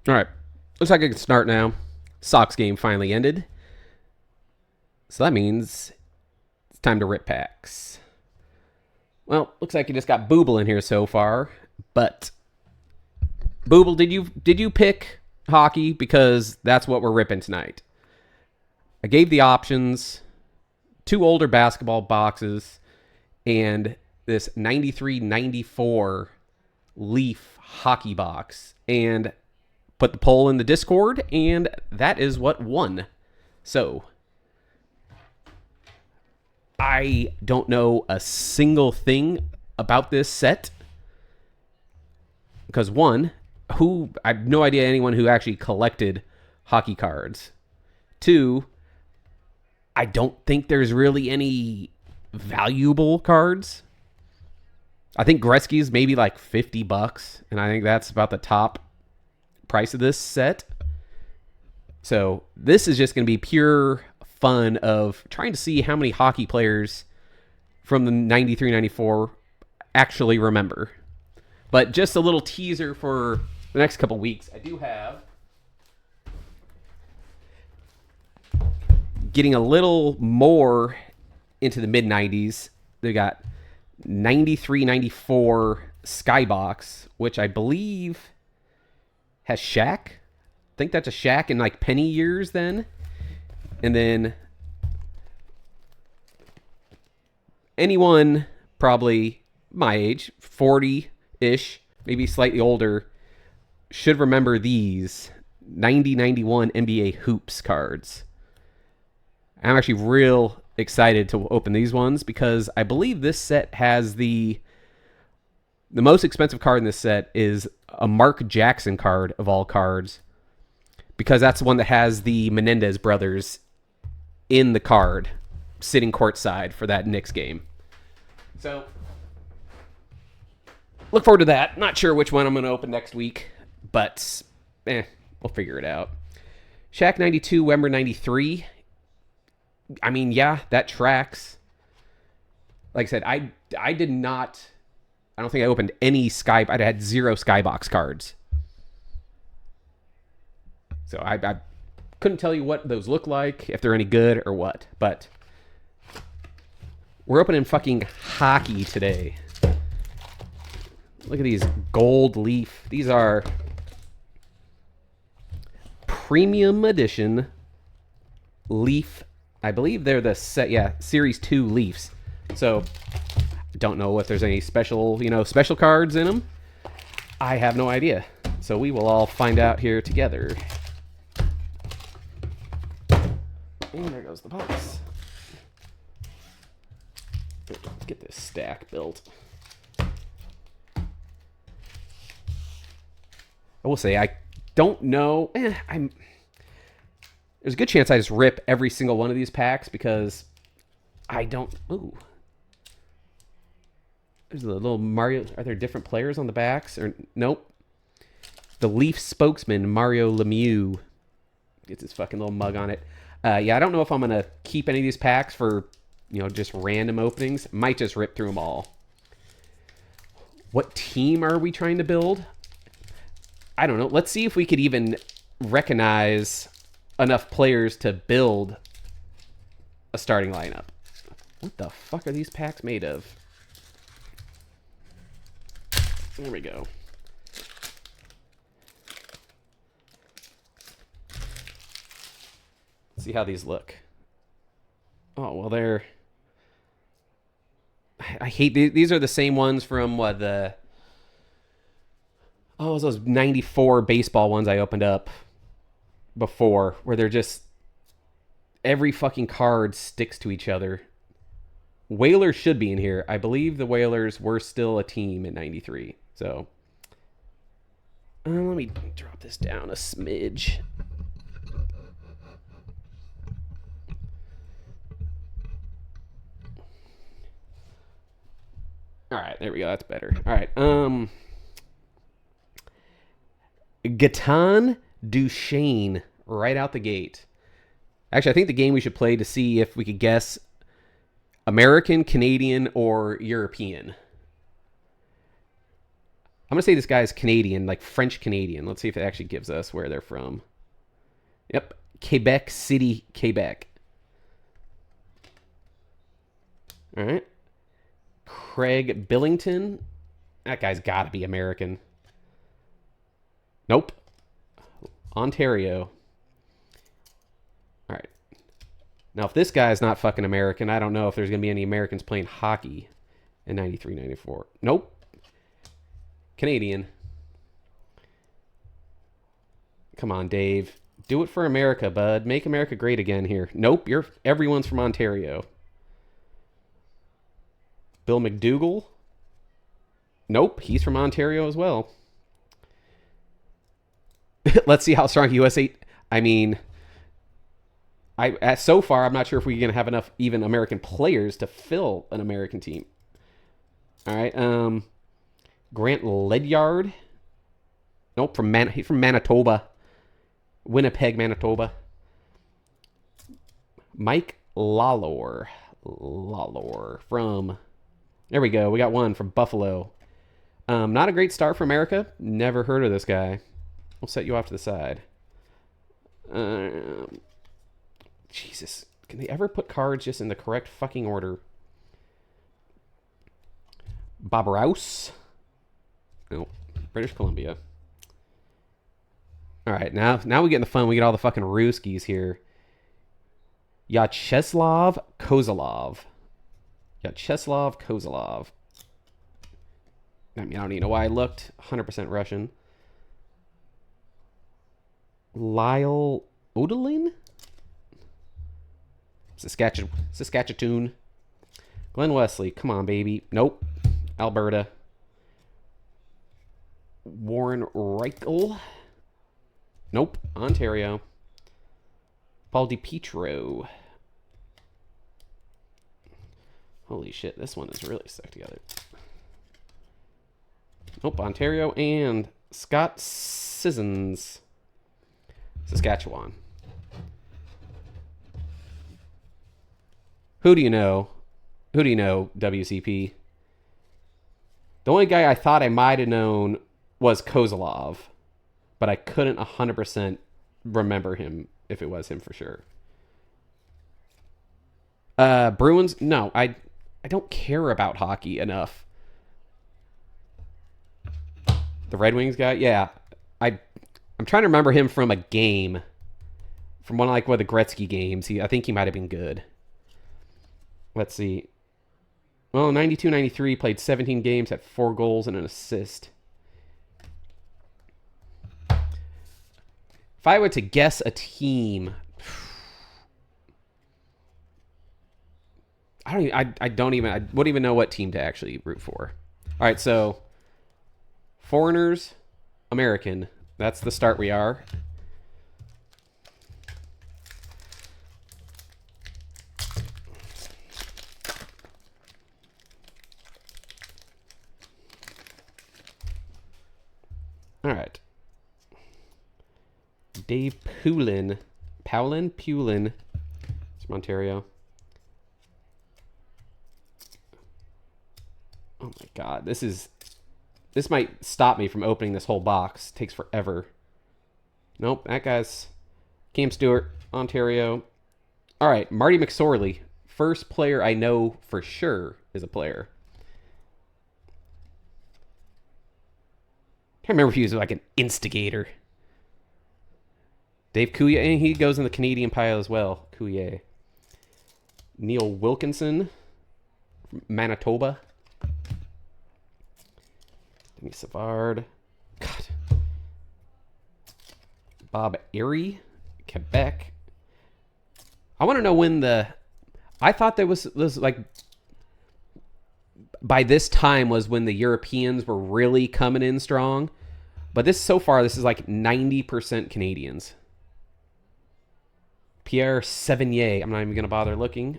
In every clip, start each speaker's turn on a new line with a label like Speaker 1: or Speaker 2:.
Speaker 1: All right. Looks like I can start now. Sox game finally ended. So that means it's time to rip packs. Well, looks like you just got Booble in here so far. But Booble, did you pick hockey? Because that's what we're ripping tonight. I gave the options, 2 older basketball boxes, and this 93-94 Leaf hockey box. And put the poll in the Discord, and that is what won. So, I don't know a single thing about this set. Because one, I have no idea anyone who actually collected hockey cards. 2, I don't think there's really any valuable cards. I think Gretzky's maybe like $50, and I think that's about the top price of this set. So this is just going to be pure fun of trying to see how many hockey players from the 93-94 actually remember. But just a little teaser for the next couple weeks. I do have getting a little more into the mid-90s. They got 93-94 Skybox, which I believe has Shaq. I think that's a Shaq in like Penny years then. And then anyone probably my age, 40-ish, maybe slightly older, should remember these 90-91 NBA Hoops cards. I'm actually real excited to open these ones because I believe this set has the most expensive card in this set is a Mark Jackson card of all cards, because that's the one that has the Menendez brothers in the card sitting courtside for that Knicks game. So look forward to that. Not sure which one I'm going to open next week, but we'll figure it out. Shaq 92, Wember 93. I mean, yeah, that tracks. Like I said, I did not. I don't think I opened any I had 0 Skybox cards. So I couldn't tell you what those look like, if they're any good or what. But we're opening fucking hockey today. Look at these gold Leaf. These are premium edition Leaf. I believe they're the Series 2 Leafs. So don't know if there's any special cards in them. I have no idea. So we will all find out here together. And there goes the box. Let's get this stack built. I will say, I don't know. There's a good chance I just rip every single one of these packs because I don't. Ooh. There's a little Mario. Are there different players on the backs? Or nope. The Leaf spokesman, Mario Lemieux, gets his fucking little mug on it. I don't know if I'm going to keep any of these packs for, just random openings. Might just rip through them all. What team are we trying to build? I don't know. Let's see if we could even recognize enough players to build a starting lineup. What the fuck are these packs made of? There we go. Let's see how these look. Oh, well, they're... I hate these are the same ones from those 94 baseball ones I opened up before, where they're just every fucking card sticks to each other. Whalers should be in here. I believe the Whalers were still a team in 93. So let me drop this down a smidge. All right, there we go. That's better. All right. Gaetan Duchesne right out the gate. Actually, I think the game we should play to see if we could guess American, Canadian, or European. I'm going to say this guy is Canadian, like French Canadian. Let's see if it actually gives us where they're from. Yep. Quebec City, Quebec. All right. Craig Billington. That guy's got to be American. Nope. Ontario. All right. Now, if this guy is not fucking American, I don't know if there's going to be any Americans playing hockey in 93, 94. Nope. Canadian. Come on, Dave. Do it for America, bud. Make America great again here. Nope. Everyone's from Ontario. Bill McDougall. Nope. He's from Ontario as well. Let's see how strong USA. I mean, so far, I'm not sure if we're going to have enough even American players to fill an American team. All right. Grant Ledyard. Nope. He's from Manitoba. Winnipeg, Manitoba. Mike Lalor from. There we go. We got one from Buffalo. Not a great start for America. Never heard of this guy. We'll set you off to the side. Jesus. Can they ever put cards just in the correct fucking order? Bob Rouse. No. British Columbia. All right. Now we get in the fun. We get all the fucking Ruskies here. Yacheslav Kozlov. I mean, I don't even know why I looked. 100% Russian. Lyle Odelin? Saskatchewan. Glenn Wesley. Come on, baby. Nope. Alberta. Warren Reichel. Nope. Ontario. Paul DiPietro. Holy shit, this one is really stuck together. Nope. Ontario and Scott Sissons. Saskatchewan. Who do you know? WCP? The only guy I thought I might have known was Kozlov, but I couldn't 100% remember him if it was him for sure. Bruins? No, I don't care about hockey enough. The Red Wings guy? Yeah. I'm trying to remember him from a game. From one of the Gretzky games. I think he might have been good. Let's see. Well, 92-93, played 17 games, had 4 goals and an assist. If I were to guess a team, I wouldn't even know what team to actually root for. All right, so foreigners, American. That's the start we are. All right. Dave Poulin. It's from Ontario. Oh my god, this might stop me from opening this whole box. It takes forever. Nope, that guy's Cam Stewart, Ontario. All right, Marty McSorley. First player I know for sure is a player. Can't remember if he was an instigator. Dave Coulier, and he goes in the Canadian pile as well. Coulier. Neil Wilkinson, Manitoba. Denis Savard. God. Bob Airy, Quebec. I want to know when I thought there was by this time was when the Europeans were really coming in strong. But this is 90% Canadians. Pierre Sevigny. I'm not even going to bother looking.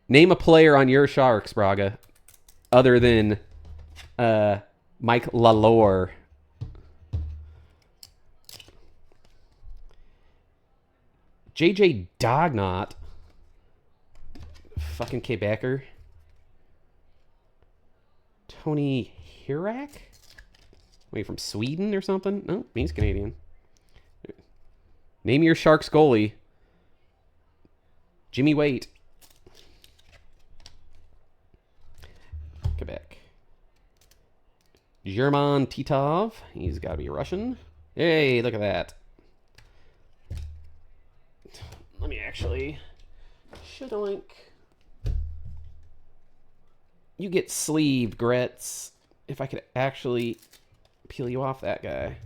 Speaker 1: Name a player on your Sharks, Braga, other than Mike Lalor. JJ Dognot. Fucking Quebecer. Tony Hirak? Wait, from Sweden or something? No, he's Canadian. Name your Sharks goalie. Jimmy Waite. Quebec. German Titov. He's got to be Russian. Hey, look at that. Let me actually... Shadoink. You get sleeved, Gretz. If I could actually peel you off that guy.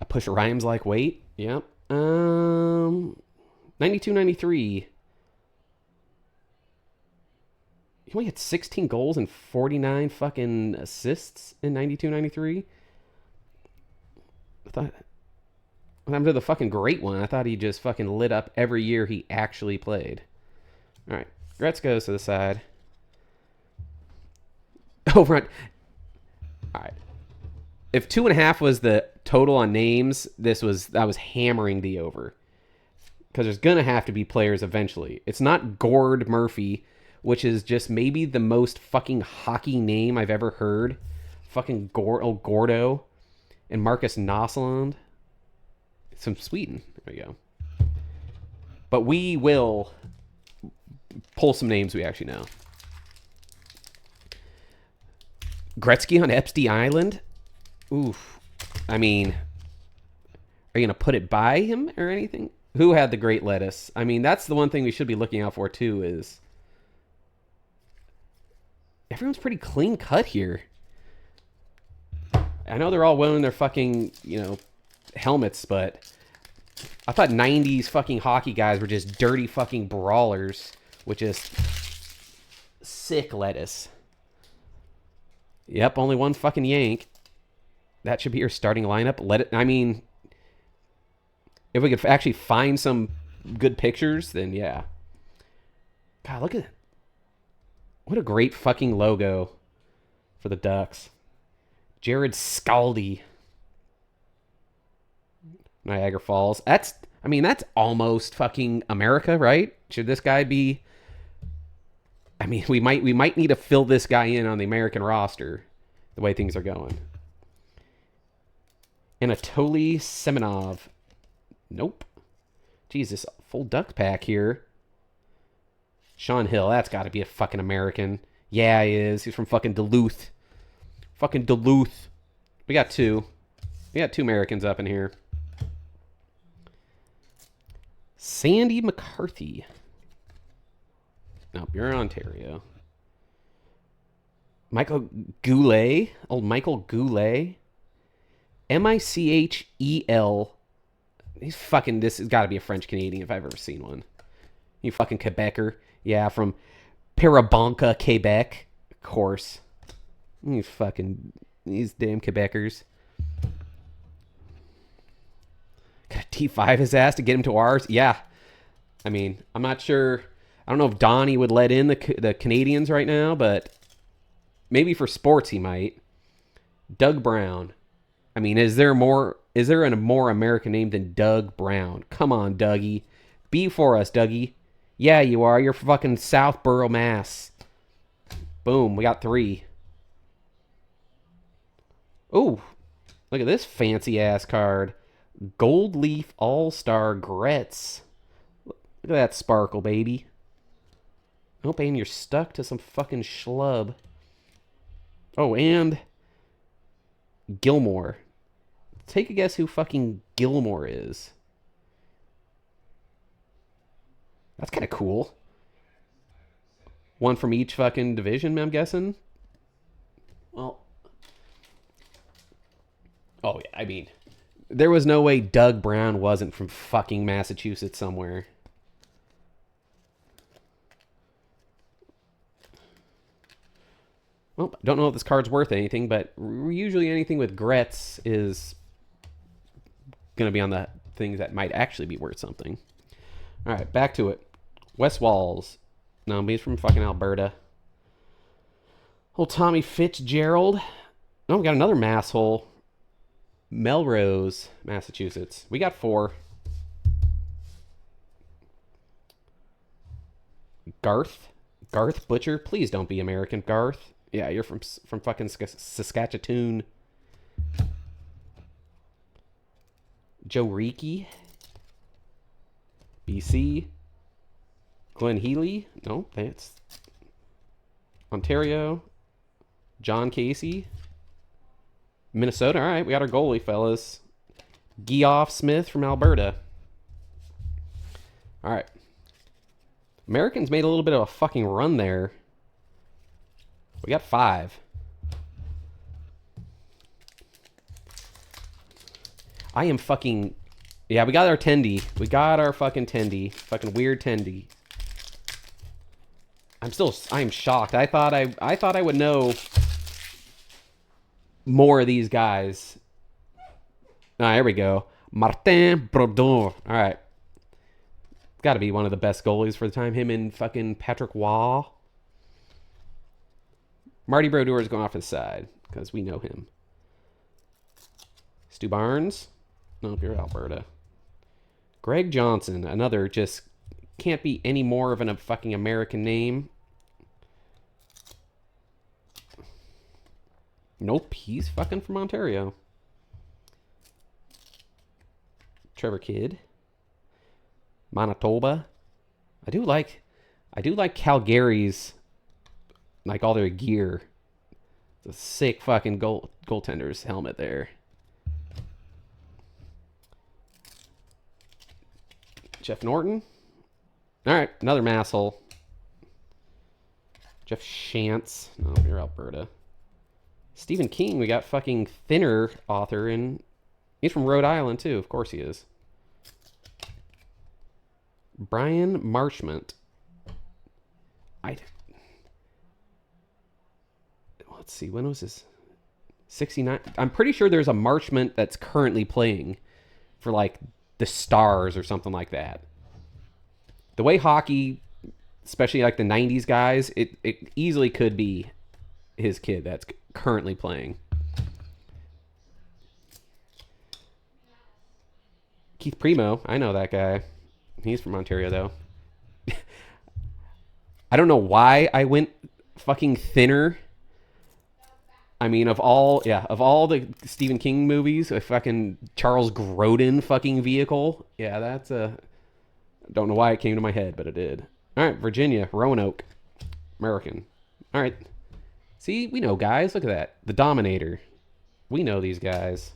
Speaker 1: I push rhymes like weight. Yep. 92-93. He only had 16 goals and 49 fucking assists in 92-93. I thought... What happened to the fucking great one? I thought he just fucking lit up every year he actually played. All right. Gretz goes to the side. Over on... All right. If 2.5 was the total on names, I was hammering the over. Because there's going to have to be players eventually. It's not Gord Murphy, which is just maybe the most fucking hockey name I've ever heard. Fucking Gordo. And Marcus Nosland. It's from Sweden. There we go. But we will pull some names we actually know. Gretzky on Epstein Island? Oof. I mean, are you going to put it by him or anything? Who had the great lettuce? I mean, that's the one thing we should be looking out for, too, is... Everyone's pretty clean cut here. I know they're all wearing their fucking, helmets, but I thought 90s fucking hockey guys were just dirty fucking brawlers with just sick lettuce. Yep, only one fucking yank. That should be your starting lineup. If we could actually find some good pictures, then yeah. God, look at it. What a great fucking logo for the Ducks. Jared Scaldi. Niagara Falls. That's almost fucking America, right? Should this guy be... I mean, we might need to fill this guy in on the American roster, the way things are going. Anatoly Semenov. Nope. Jesus, full Duck pack here. Sean Hill, that's got to be a fucking American. Yeah, he is. He's from fucking Duluth. Fucking Duluth. We got two Americans up in here. Sandy McCarthy. Nope, you're in Ontario. Michael Goulet. Old Michael Goulet. Michel. This has got to be a French Canadian if I've ever seen one. You fucking Quebecer. Yeah, from Parabanca, Quebec. Of course. These damn Quebecers. Got a T5 his ass to get him to ours? Yeah. I mean, I'm not sure. I don't know if Donnie would let in the Canadians right now, but maybe for sports he might. Doug Brown. I mean, is there a more American name than Doug Brown? Come on, Dougie. Be for us, Dougie. Yeah, you are. You're fucking Southborough, Mass. Boom. We got 3. Ooh. Look at this fancy-ass card. Gold Leaf All-Star Gretz. Look at that sparkle, baby. I hope, Aim, you're stuck to some fucking schlub. Oh, and Gilmore. Take a guess who fucking Gilmore is. That's kind of cool. One from each fucking division, I'm guessing. Well. Oh, yeah, I mean, there was no way Doug Brown wasn't from fucking Massachusetts somewhere. Well, I don't know if this card's worth anything, but usually anything with Gretz is going to be on the things that might actually be worth something. All right, back to it. Wes Walls. No, he's from fucking Alberta. Old Tommy Fitzgerald. Oh, we got another masshole. Melrose, Massachusetts. We got 4. Garth Butcher. Please don't be American, Garth. Yeah, you're from fucking Saskatchewan. Joe Reiki. BC. Glenn Healy. No, that's Ontario. John Casey. Minnesota. All right, we got our goalie, fellas. Geoff Smith from Alberta. All right. Americans made a little bit of a fucking run there. We got 5. I am fucking... Yeah, we got our tendy. We got our fucking tendy. Fucking weird tendy. I'm shocked. I thought I would know more of these guys. Ah, here we go. Martin Brodeur. All right. Got to be one of the best goalies for the time. Him and fucking Patrick Waugh. Marty Brodeur is going off his side because we know him. Stu Barnes. Nope, you're Alberta. Greg Johnson. Another just can't be any more of a fucking American name. Nope, he's fucking from Ontario. Trevor Kidd. Manitoba. I do like Calgary's, like, all their gear. It's a sick fucking goaltender's helmet there. Jeff Norton. All right, another masshole. Jeff Shantz. No, you're Alberta. Stephen King. We got fucking Thinner author, and he's from Rhode Island too. Of course he is. Brian Marchment. Let's see, when was this? 69. I'm pretty sure there's a Marchment that's currently playing for like the Stars or something like that. The way hockey, especially like the 90s guys, it easily could be his kid that's currently playing. Keith Primo. I know that guy. He's from Ontario, though. I don't know why I went fucking Thinner. I mean, of all the Stephen King movies, a fucking Charles Grodin fucking vehicle. Yeah, that's a... Don't know why it came to my head, but it did. All right, Virginia, Roanoke, American. All right. See, we know guys. Look at that. The Dominator. We know these guys.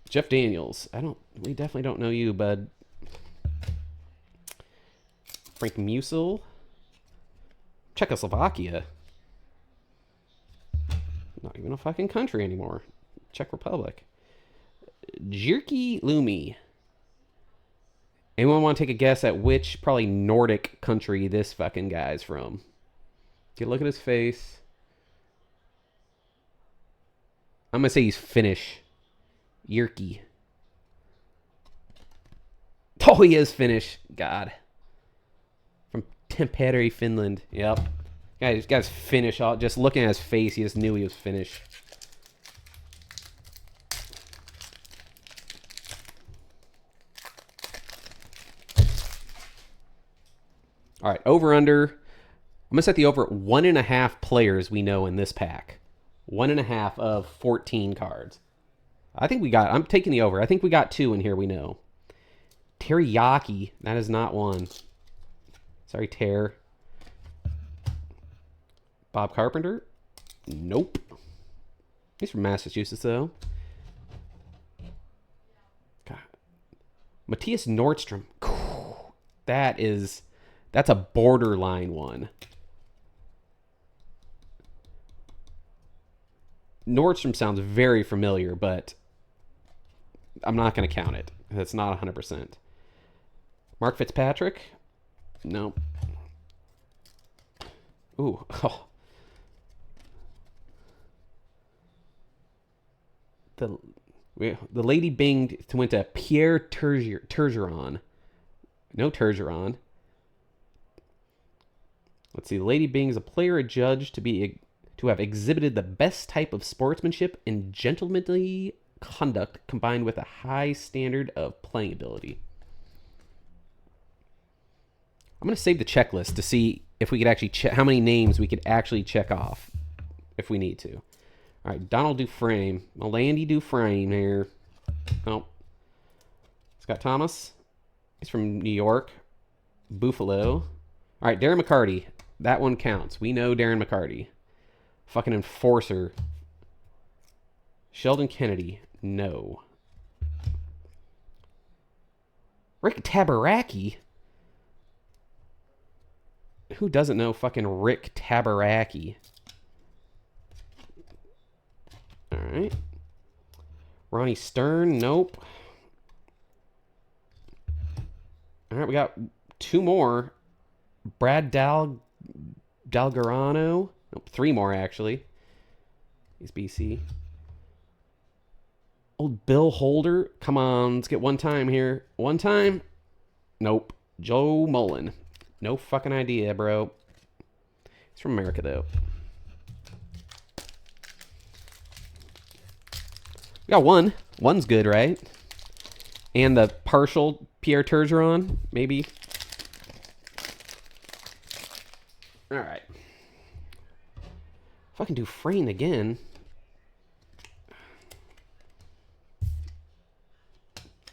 Speaker 1: Jeff Daniels. We definitely don't know you, bud. Frank Musil. Czechoslovakia. Not even a fucking country anymore. Czech Republic. Jirki Lumi. Anyone want to take a guess at which probably Nordic country this fucking guy's from? Get a look at his face. I'm going to say he's Finnish. Jirki. Oh, he is Finnish. God. From Tampere, Finland. Yep. This guy's Finnish. Just looking at his face, he just knew he was Finnish. All right, over under. I'm going to set the over at 1.5 players we know in this pack. 1.5 of 14 cards. I'm taking the over. I think we got 2 in here we know. Teriyaki. That is not one. Sorry, Ter. Bob Carpenter. Nope. He's from Massachusetts, though. God. Matthias Nordstrom. That's a borderline one. Nordstrom sounds very familiar, but I'm not going to count it. That's not 100%. Mark Fitzpatrick? No. Ooh. Oh. The Lady Bing went to Pierre Turgeron. No Turgeron. Let's see. Lady Bing is a player adjudged to to have exhibited the best type of sportsmanship and gentlemanly conduct combined with a high standard of playing ability. I'm going to save the checklist to see if we could actually check how many names we could actually check off if we need to. All right, Donald Dufresne. Melandy Dufresne here. Oh. Scott Thomas. He's from New York. Buffalo. All right, Darren McCarty. That one counts. We know Darren McCarty. Fucking enforcer. Sheldon Kennedy. No. Rick Tabaraki. Who doesn't know fucking Rick Tabaraki? All right. Ronnie Stern. Nope. All right, we got two more. Brad Dalgarano. Nope, three more, actually. He's BC. Old Bill Holder. Come on, let's get one time here. One time. Nope. Joe Mullen. No fucking idea, bro. He's from America, though. We got one. One's good, right? And the partial Pierre Turgeon, maybe. All right. Fucking Dufresne again.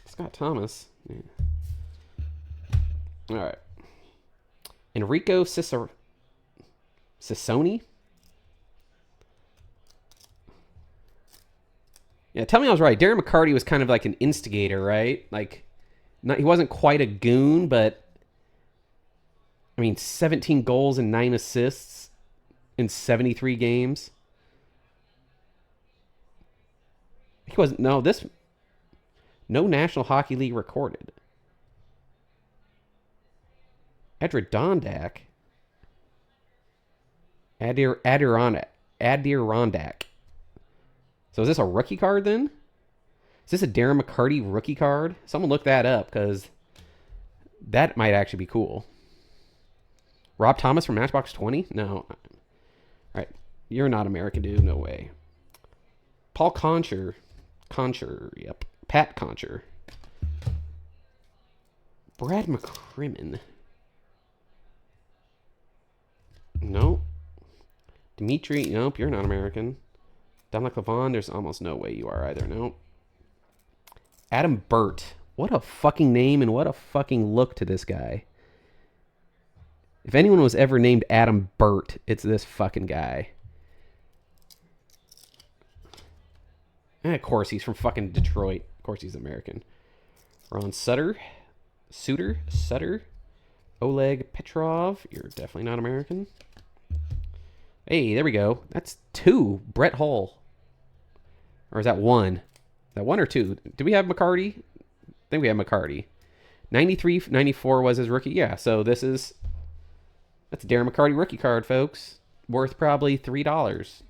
Speaker 1: Scott Thomas. Yeah. All right. Enrico Ciccione? Yeah, tell me I was right. Darren McCarty was kind of like an instigator, right? Like, he wasn't quite a goon, but I mean, 17 goals and 9 assists in 73 games. He wasn't. No National Hockey League recorded. Adirondack. Adirondack. So is this a rookie card then? Is this a Darren McCarty rookie card? Someone look that up because that might actually be cool. Rob Thomas from Matchbox 20? No. All right. You're not American, dude. No way. Paul Concher. Yep. Pat Concher. Brad McCrimmon. Nope. Dimitri. Nope, you're not American. Dominic Levon, there's almost no way you are either. Nope. Adam Burt. What a fucking name and what a fucking look to this guy. If anyone was ever named Adam Burt, it's this fucking guy. And of course, he's from fucking Detroit. Of course, he's American. Ron Sutter. Oleg Petrov. You're definitely not American. Hey, there we go. That's 2. Brett Hull. Or is that 1? Is that 1 or 2? Do we have McCarty? I think we have McCarty. 93, 94 was his rookie. Yeah, so that's a Darren McCarty rookie card, folks. Worth probably $3.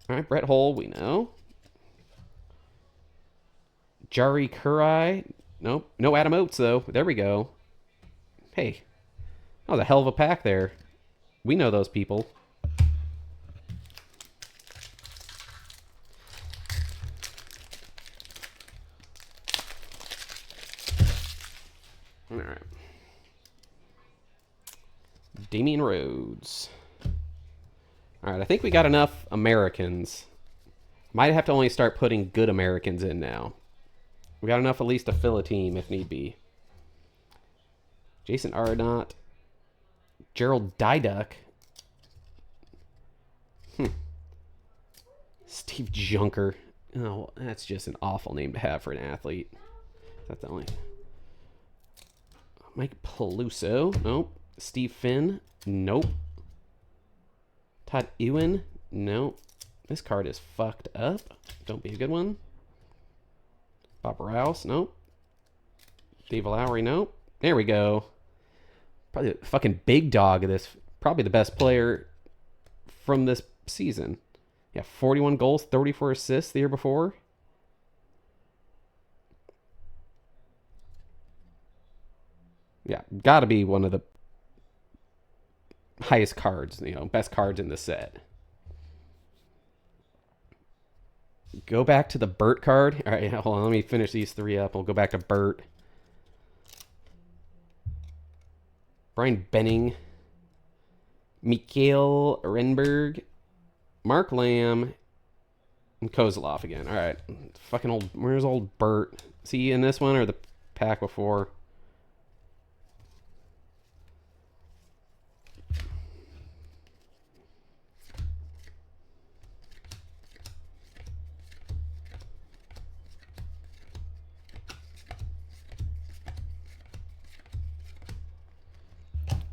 Speaker 1: All right, Brett Hull, we know. Jari Kurai. Nope. No Adam Oates, though. There we go. Hey. That was a hell of a pack there. We know those people. All right. Damian Rhodes. All right, I think we got enough Americans. Might have to only start putting good Americans in now. We got enough at least to fill a team if need be. Jason Arnott. Gerald Diduck. Steve Junker. Oh, that's just an awful name to have for an athlete. That's the only. Mike Peluso. Nope. Steve Finn. Nope. Todd Ewan. Nope. This card is fucked up. Don't be a good one. Bob Rouse. Nope. Dave Lowry. Nope. There we go. Probably the fucking big dog of this. Probably the best player from this season. Yeah, 41 goals, 34 assists the year before. Yeah, gotta be one of the highest cards, best cards in the set. Go back to the Burt card. All right, hold on. Let me finish these 3 up. We'll go back to Burt. Brian Benning. Mikhail Renberg. Mark Lamb. And Kozlov again. All right. Fucking old. Where's old Burt? Is he in this one or the pack before?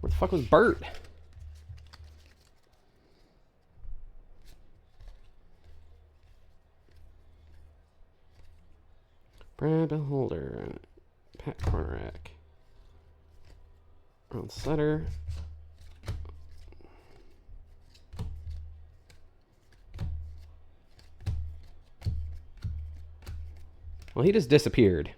Speaker 1: Where the fuck was Burt? Brad Beholder. Pat Cornerack. Ron Sutter. Well, he just disappeared.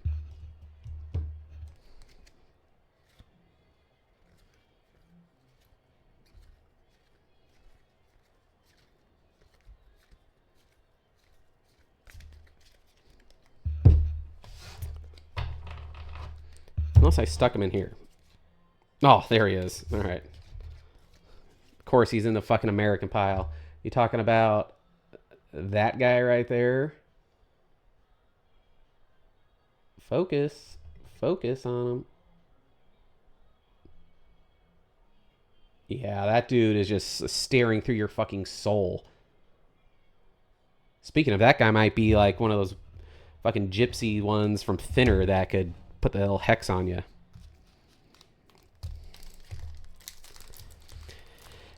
Speaker 1: Unless I stuck him in here. Oh, there he is. All right. Of course, he's in the fucking American pile. You talking about that guy right there? Focus. Focus on him. Yeah, that dude is just staring through your fucking soul. Speaking of, that guy might be like one of those fucking gypsy ones from Thinner that could put the little hex on you.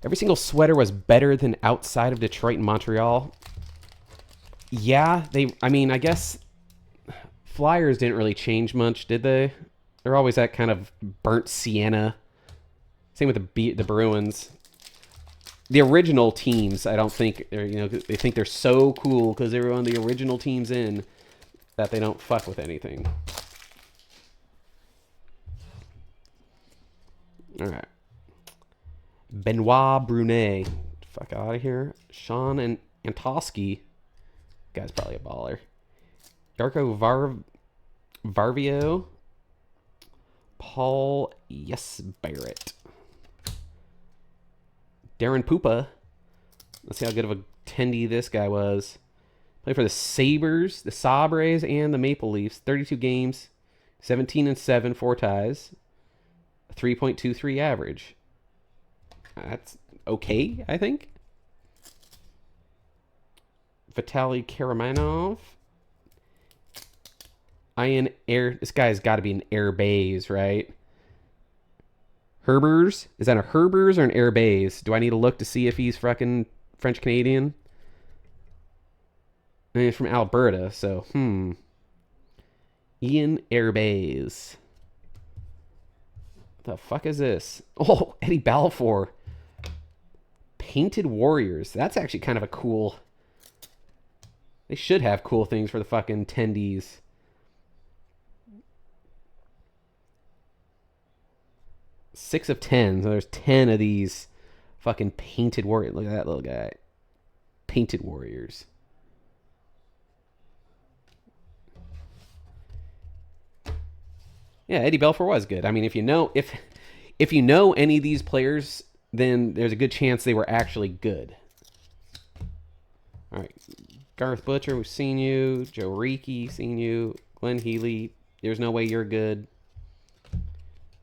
Speaker 1: Every single sweater was better than outside of Detroit and Montreal. Yeah, I guess Flyers didn't really change much, did they? They're always that kind of burnt sienna. Same with the Bruins. The original teams, I don't think they're, they think they're so cool because they were on the original teams in that they don't fuck with anything. All right. Benoit Brunet. Fuck out of here. Sean and Antosky. Guy's probably a baller. Darko Varvio. Paul Barrett. Darren Pupa. Let's see how good of a tendy this guy was. Played for the Sabres, the Sabres, and the Maple Leafs. 32 games. 17-7, 4 ties. 3.23 average. That's okay, I think. Vitaly Karamanov. Ian Air. This guy's got to be an Airbase, right? Herbers? Is that a Herbers or an Airbase? Do I need to look to see if he's fucking French Canadian? And he's from Alberta, so Ian Airbase. The fuck is this? Oh, Eddie Balfour. Painted Warriors. That's actually kind of a cool... They should have cool things for the fucking tendies. Six of 10. So there's 10 of these fucking Painted Warriors. Look at that little guy. Painted Warriors. Yeah, Eddie Belfour was good. I mean, if you know any of these players, then there's a good chance they were actually good. All right. Garth Butcher, we've seen you. Joe Reiki, seen you. Glenn Healy, there's no way you're good.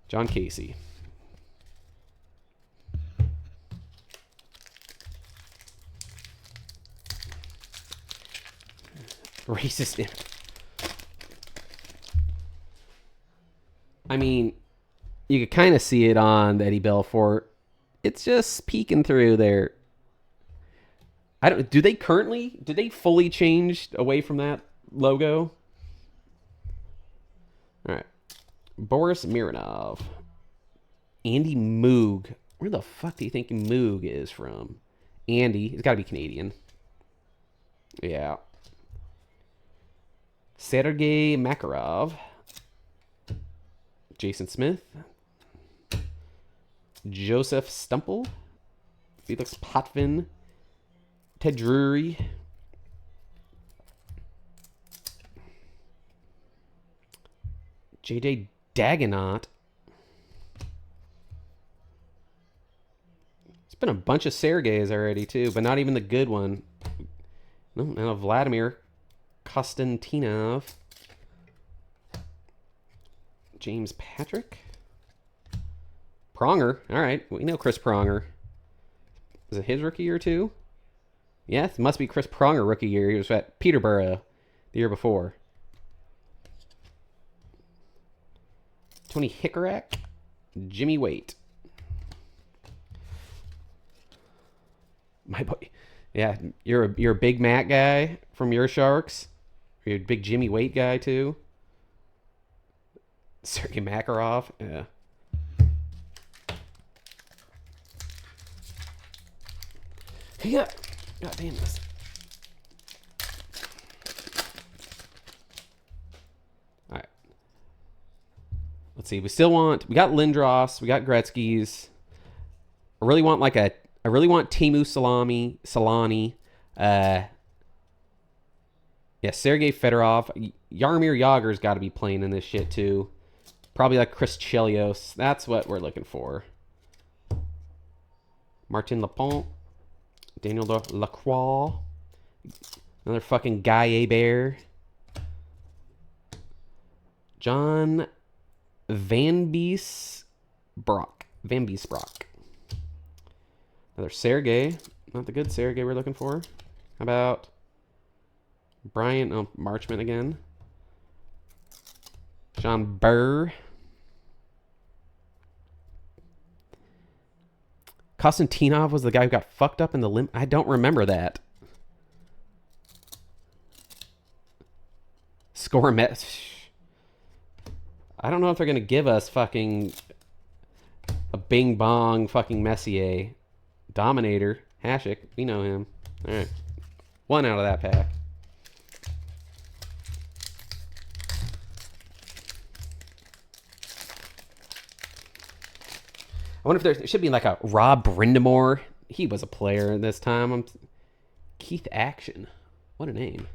Speaker 1: John Casey. Racist. I mean, you could kind of see it on Eddie Belfour. It's just peeking through there. Did they fully change away from that logo? All right. Boris Mironov. Andy Moog. Where the fuck do you think Moog is from? Andy. He's got to be Canadian. Yeah. Sergei Makarov. Jason Smith. Joseph Stumple. Felix Potvin. Ted Drury. JJ Dagenot. It's been a bunch of Sergeys already, too, but not even the good one. No, now Vladimir Konstantinov. James Patrick. Pronger. All right, we know Chris Pronger. Is it his rookie year, too? Yeah, it must be Chris Pronger rookie year. He was at Peterborough the year before. Tony Hickorack. Jimmy Waite. My boy. Yeah, you're a big Matt guy from your Sharks. You're a big Jimmy Waite guy, too. Sergei Makarov. Yeah. Yeah. God damn this. All right. Let's see. We got Lindros. We got Gretzky's. I really want Teemu Solani. Yeah, Sergei Fedorov. Jaromir Jagr's got to be playing in this shit too. Probably like Chris Chelios. That's what we're looking for. Martin Lepont. Daniel Lacroix. Another fucking Guy Hebert. John Van Biesbrock. Another Sergei. Not the good Sergei we're looking for. How about Brian Marchment again. John Burr. Konstantinov was the guy who got fucked up in the I don't remember that. I don't know if they're going to give us fucking a bing bong fucking Messier. Dominator. Hasek. We know him. All right. One out of that pack. I wonder if there should be like a Rob Brindamore. He was a player this time. Keith Action. What a name.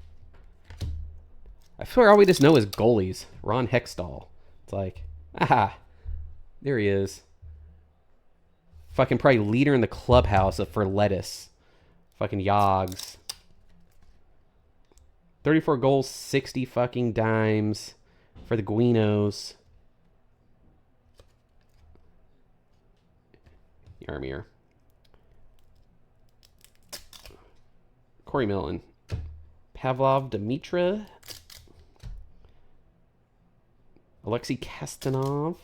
Speaker 1: I swear all we just know is goalies. Ron Hextall. It's like, there he is. Fucking probably leader in the clubhouse for lettuce. Fucking Yogs. 34 goals, 60 fucking dimes for the Guinos. Yarmir. Corey Millen. Pavlov Dimitra. Alexei Kastanov.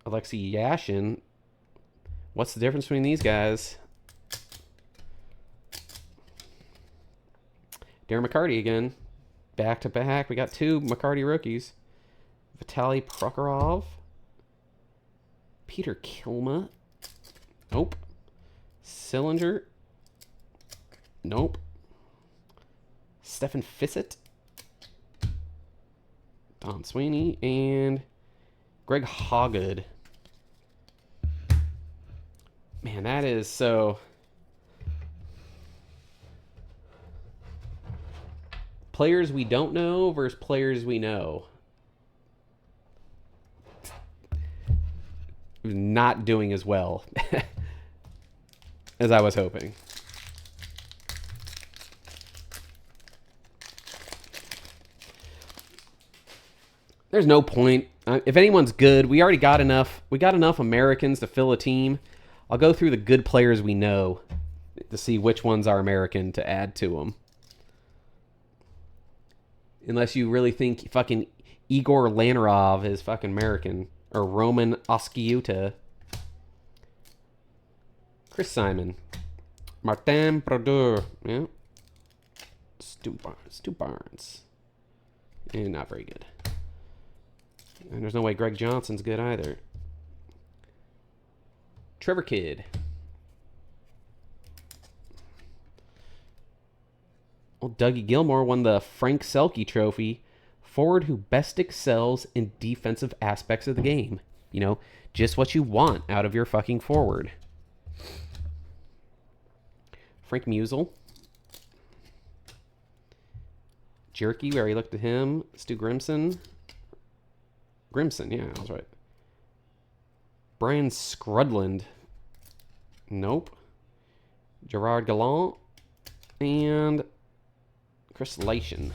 Speaker 1: Alexei Yashin. What's the difference between these guys? Darren McCarty again. Back to back. We got two McCarty rookies. Vitaly Prokhorov. Peter Kilma. Nope. Sillinger. Nope. Stefan Fissett. Don Sweeney. And Greg Hoggood. Man, that is so... Players we don't know versus players we know. Not doing as well as I was hoping. There's no point. If anyone's good, we already got enough. We got enough Americans to fill a team. I'll go through the good players we know to see which ones are American to add to them. Unless you really think fucking Igor Lanarov is fucking American. Or Roman Oskiuta. Chris Simon. Martin Brodeur. Yeah. Stu Barnes. Not very good. And there's no way Greg Johnson's good either. Trevor Kidd. Well, Dougie Gilmore won the Frank Selke Trophy. Forward who best excels in defensive aspects of the game. just what you want out of your fucking forward. Frank Musial. Jerky, we already looked at him. Stu Grimson. Yeah, I was right. Brian Scrudland. Nope. Gerard Gallant. And Chris Leishman.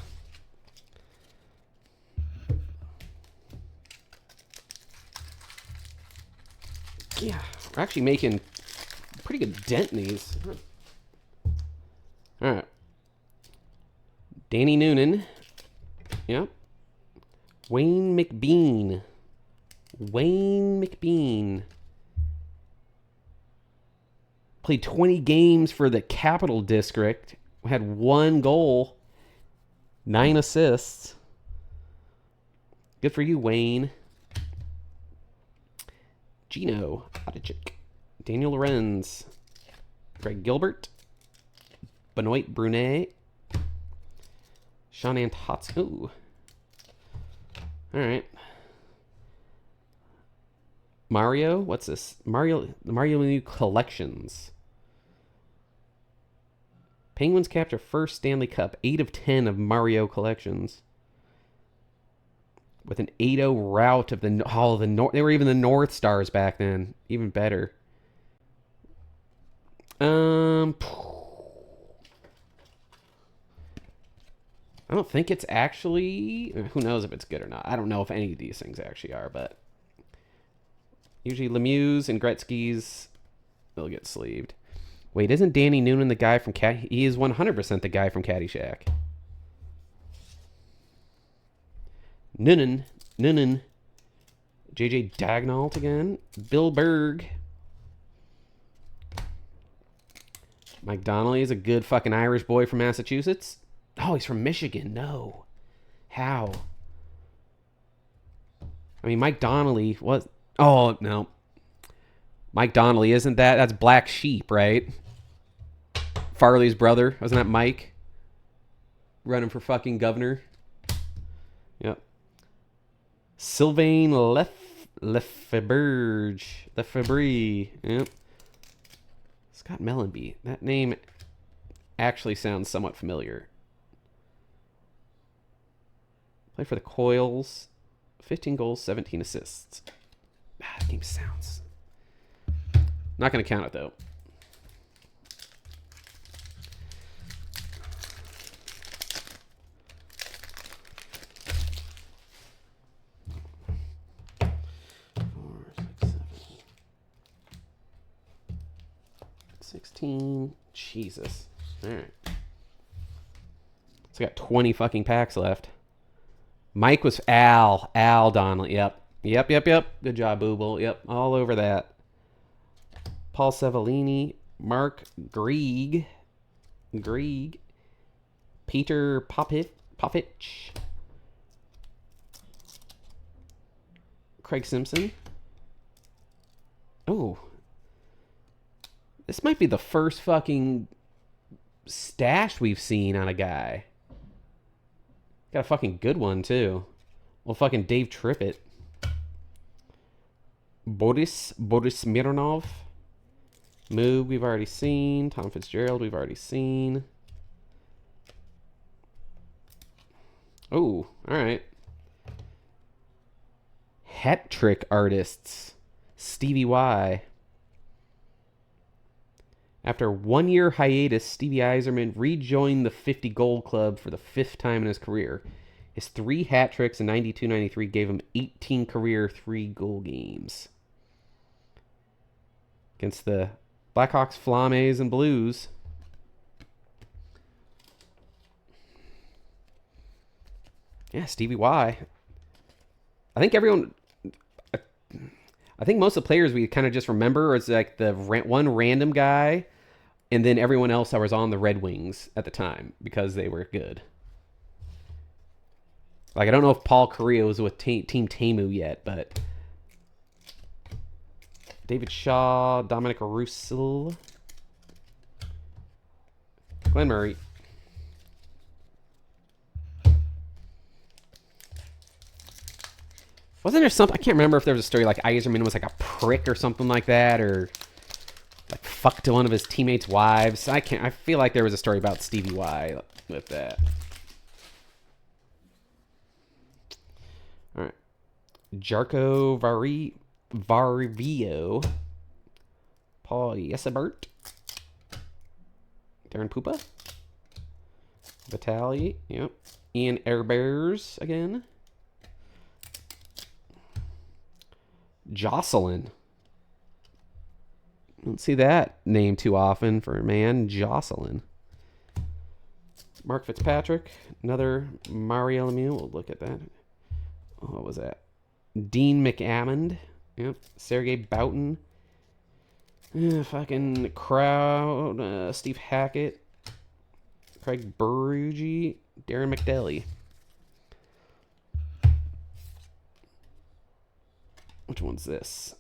Speaker 1: Yeah, we're actually making a pretty good dent in these. All right. Danny Noonan. Yep. Wayne McBean. Played 20 games for the Capital District. Had 1 goal. 9 assists. Good for you, Wayne. Gino Adichik. Daniel Lorenz. Greg Gilbert. Benoit Brunet. Sean Antotz. Ooh. All right. Mario. What's this? The Mario New Collections. Penguins capture first Stanley Cup. 8 of 10 of Mario Collections. With an 8-0 rout of the North. They were even the North Stars back then. Even better. I don't think it's actually... Who knows if it's good or not. I don't know if any of these things actually are, but... Usually Lemieux and Gretzky's, they'll get sleeved. Wait, isn't Danny Noonan the guy from He is 100% the guy from Caddyshack. Noonan. JJ Dagnall again. Bill Berg. Mike Donnelly is a good fucking Irish boy from Massachusetts. Oh, he's from Michigan. No. How? I mean, Mike Donnelly was... Oh, no. Mike Donnelly, isn't that? That's Black Sheep, right? Farley's brother. Wasn't that Mike? Running for fucking governor. Yep. Sylvain Lefebvre. Yep. Scott Mellenby. That name actually sounds somewhat familiar. Played for the Coils. 15 goals, 17 assists. That game sounds... Not going to count it, though. Four, 6, 7, 16. Jesus. All right. So we got 20 fucking packs left. Mike was Al Donnelly. Yep. Good job, Booble. Yep, all over that. Paul Savellini, Mark Grieg, Peter Popovich, Craig Simpson. Oh, this might be the first fucking stash we've seen on a guy. Got a fucking good one, too. Well, fucking Dave Trippett. Boris Mironov. Moog, we've already seen. Tom Fitzgerald, we've already seen. Oh, all right. Hat trick artists. Stevie Y. After 1 year hiatus, Stevie Yzerman rejoined the 50 goal club for the 5th time in his career. His 3 hat tricks in 92-93 gave him 18 career 3-goal games. Against the Blackhawks, Flames, and Blues. Yeah, Stevie Y. I think most of the players we kind of just remember is like the one random guy, and then everyone else that was on the Red Wings at the time because they were good. Like, I don't know if Paul Correa was with Team Temu yet, but... David Shaw, Dominic Russell, Glenn Murray. Wasn't there something? I can't remember if there was a story like Yzerman was like a prick or something like that, or like fucked to one of his teammates' wives. I feel like there was a story about Stevie Y with that. All right. Jarko Varvio. Paul Yesabert. Darren Pupa. Vitali. Yep. Ian Airbears again. Jocelyn. Don't see that name too often for a man. Jocelyn. Mark Fitzpatrick. Another Mario Lemieux. We'll look at that. What was that? Dean McAmmond. Yep. Sergey Boughton. Fucking Crowd. Steve Hackett. Craig Berrugi. Darren McDelly. Which one's this?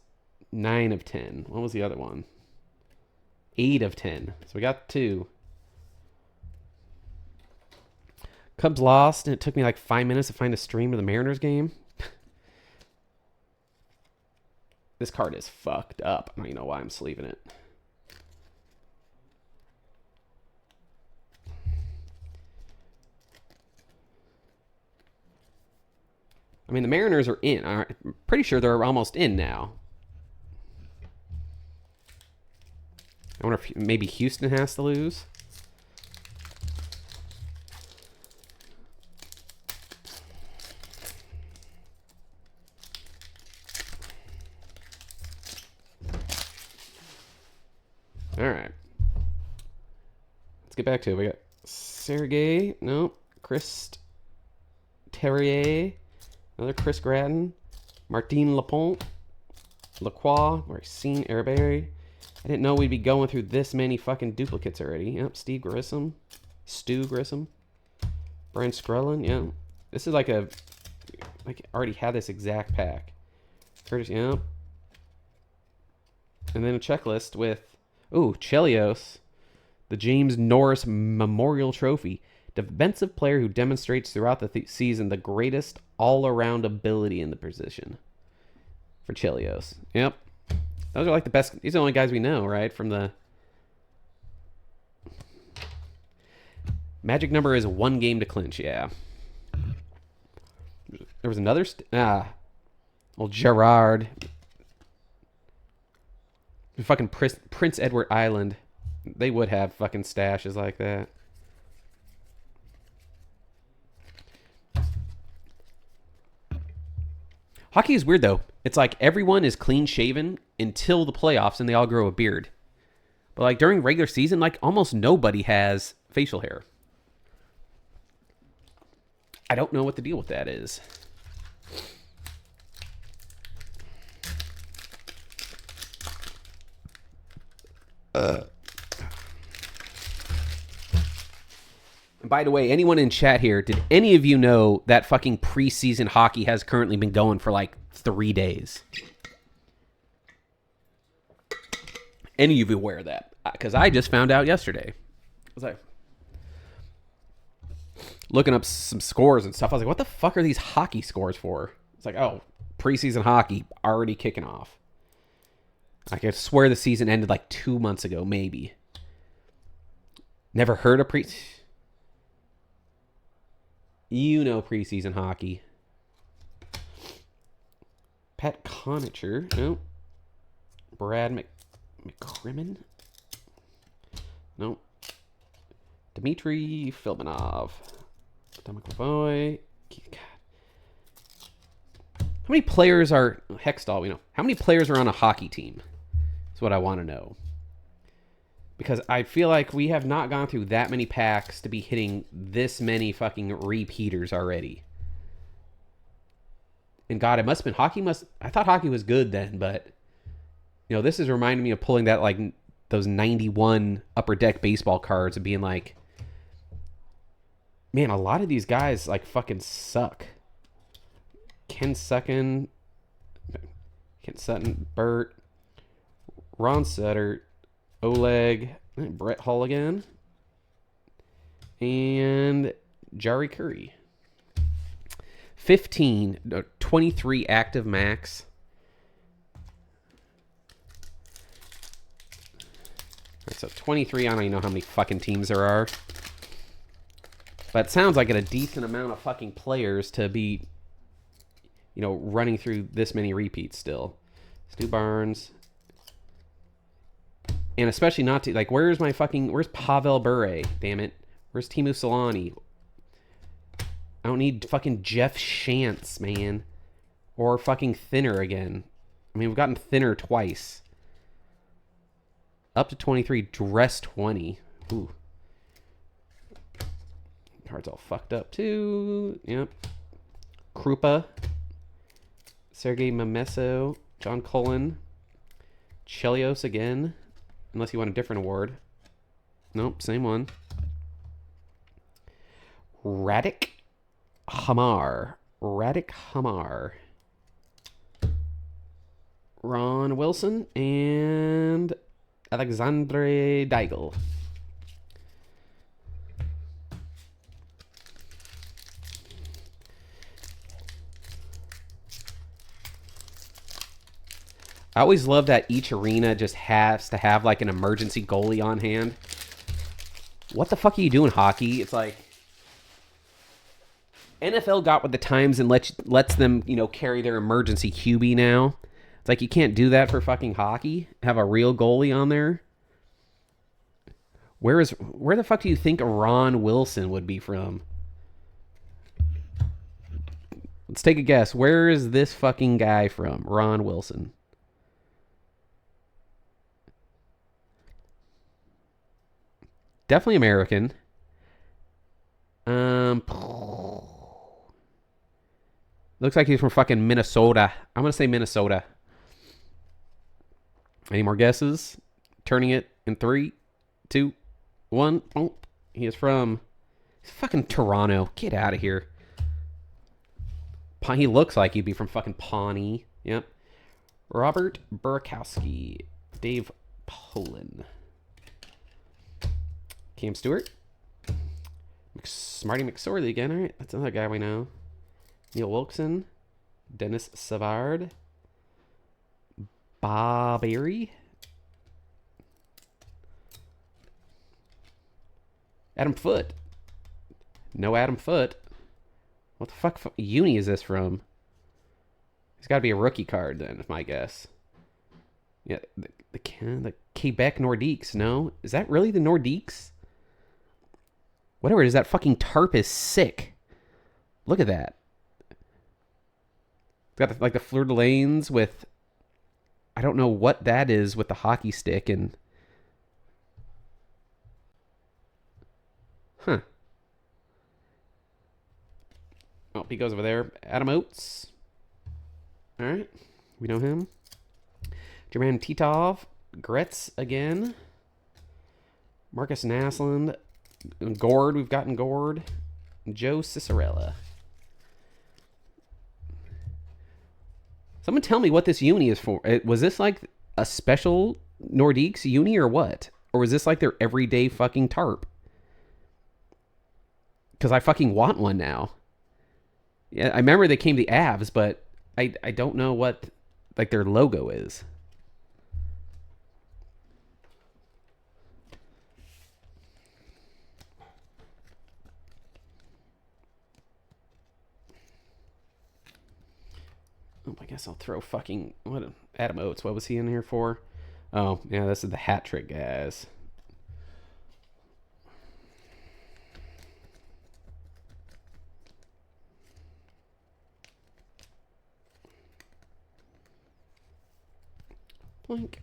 Speaker 1: 9 of 10. What was the other one? 8 of 10. So we got 2. Cubs lost, and it took me like 5 minutes to find a stream of the Mariners game. This card is fucked up. I don't even know why I'm sleeving it. I mean, the Mariners are in. I'm pretty sure they're almost in now. I wonder if maybe Houston has to lose. All right. Let's get back to it. We got Sergey. No. Chris Terrier. Another Chris Gratton. Martin Lapointe. Lacroix. Racine Herberry. I didn't know we'd be going through this many fucking duplicates already. Yep. Steve Grissom. Stu Grissom. Brian Screllin. Yeah. This is like I already had this exact pack. Curtis. Yep. And then a checklist with Chelios, the James Norris Memorial Trophy. Defensive player who demonstrates throughout the season the greatest all-around ability in the position. For Chelios. Yep. Those are like the best. These are the only guys we know, right? From the magic number is 1 game to clinch. Yeah. There was another. Old Gerard. Fucking Prince Edward Island. They would have fucking stashes like that. Hockey is weird, though. It's like everyone is clean shaven until the playoffs and they all grow a beard. But like during regular season, like almost nobody has facial hair. I don't know what the deal with that is. By the way, anyone in chat here, did any of you know that fucking preseason hockey has currently been going for like 3 days? Any of you aware of that? Because I just found out yesterday. I was like, looking up some scores and stuff. I was like, what the fuck are these hockey scores for? It's like, oh, preseason hockey already kicking off. I could swear the season ended like 2 months ago, maybe. Never heard of preseason hockey. Pat Conacher. No. Brad McCrimmon. No. Dmitry Filmanov. Dominic Lavoie. How many players are... Hextall, we know. How many players are on a hockey team? That's what I want to know. Because I feel like we have not gone through that many packs to be hitting this many fucking repeaters already. And God, it must have been... I thought hockey was good then, but... You know, this is reminding me of pulling that, like, those 91 Upper Deck baseball cards and being like... Man, a lot of these guys, like, fucking suck. Ken Sutton, Burt, Ron Sutter, Oleg, Brett Hulligan, and Jari Curry. 15, 23 active max. So 23, I don't even know how many fucking teams there are. But it sounds like a decent amount of fucking players to be, running through this many repeats still. Stu Barnes. And especially not to, where's Pavel Bure? Damn it. Where's Teemu Solani? I don't need fucking Jeff Shantz, man. Or fucking Thinner again. I mean, we've gotten Thinner twice. Up to 23, dress 20. Ooh. Card's all fucked up too. Yep. Krupa. Sergei Mameso. John Cullen. Chelios again. Unless you want a different award. Nope, same one. Radek Hamar. Ron Wilson and Alexandre Deigel. I always love that each arena just has to have an emergency goalie on hand. What the fuck are you doing, hockey? It's like NFL got with the times and lets them, carry their emergency QB now. It's like you can't do that for fucking hockey. Have a real goalie on there. Where the fuck do you think Ron Wilson would be from? Let's take a guess. Where is this fucking guy from? Ron Wilson. Definitely American. Looks like he's from fucking Minnesota. I'm going to say Minnesota. Any more guesses? Turning it in 3, 2, 1. Oh, he is from fucking Toronto. Get out of here. He looks like he'd be from fucking Pawnee. Yep. Robert Burakowski. Dave Poland. Cam Stewart. Marty McSorley again. All right, that's another guy we know. Neil Wilkson. Dennis Savard. Bob Airy. Adam Foote. No Adam Foote. What the fuck uni is this from? It's got to be a rookie card then, is my guess. Yeah, the Quebec Nordiques. No? Is that really the Nordiques? Whatever it is, that fucking tarp is sick. Look at that. It's got the fleur de lanes with... I don't know what that is with the hockey stick and... Huh. Oh, he goes over there. Adam Oates. All right. We know him. Jermaine Titov. Gretz again. Marcus Naslund. Gord. We've gotten Gord. Joe Cicerella. Someone tell me what this uni is for. Was this like a special Nordiques uni or what? Or was this like their everyday fucking tarp? Because I fucking want one now. Yeah, I remember they came to Avs, but I don't know what their logo is. Oh, I guess I'll throw fucking Adam Oates. What was he in here for? Oh, yeah, this is the hat trick guys. Blink.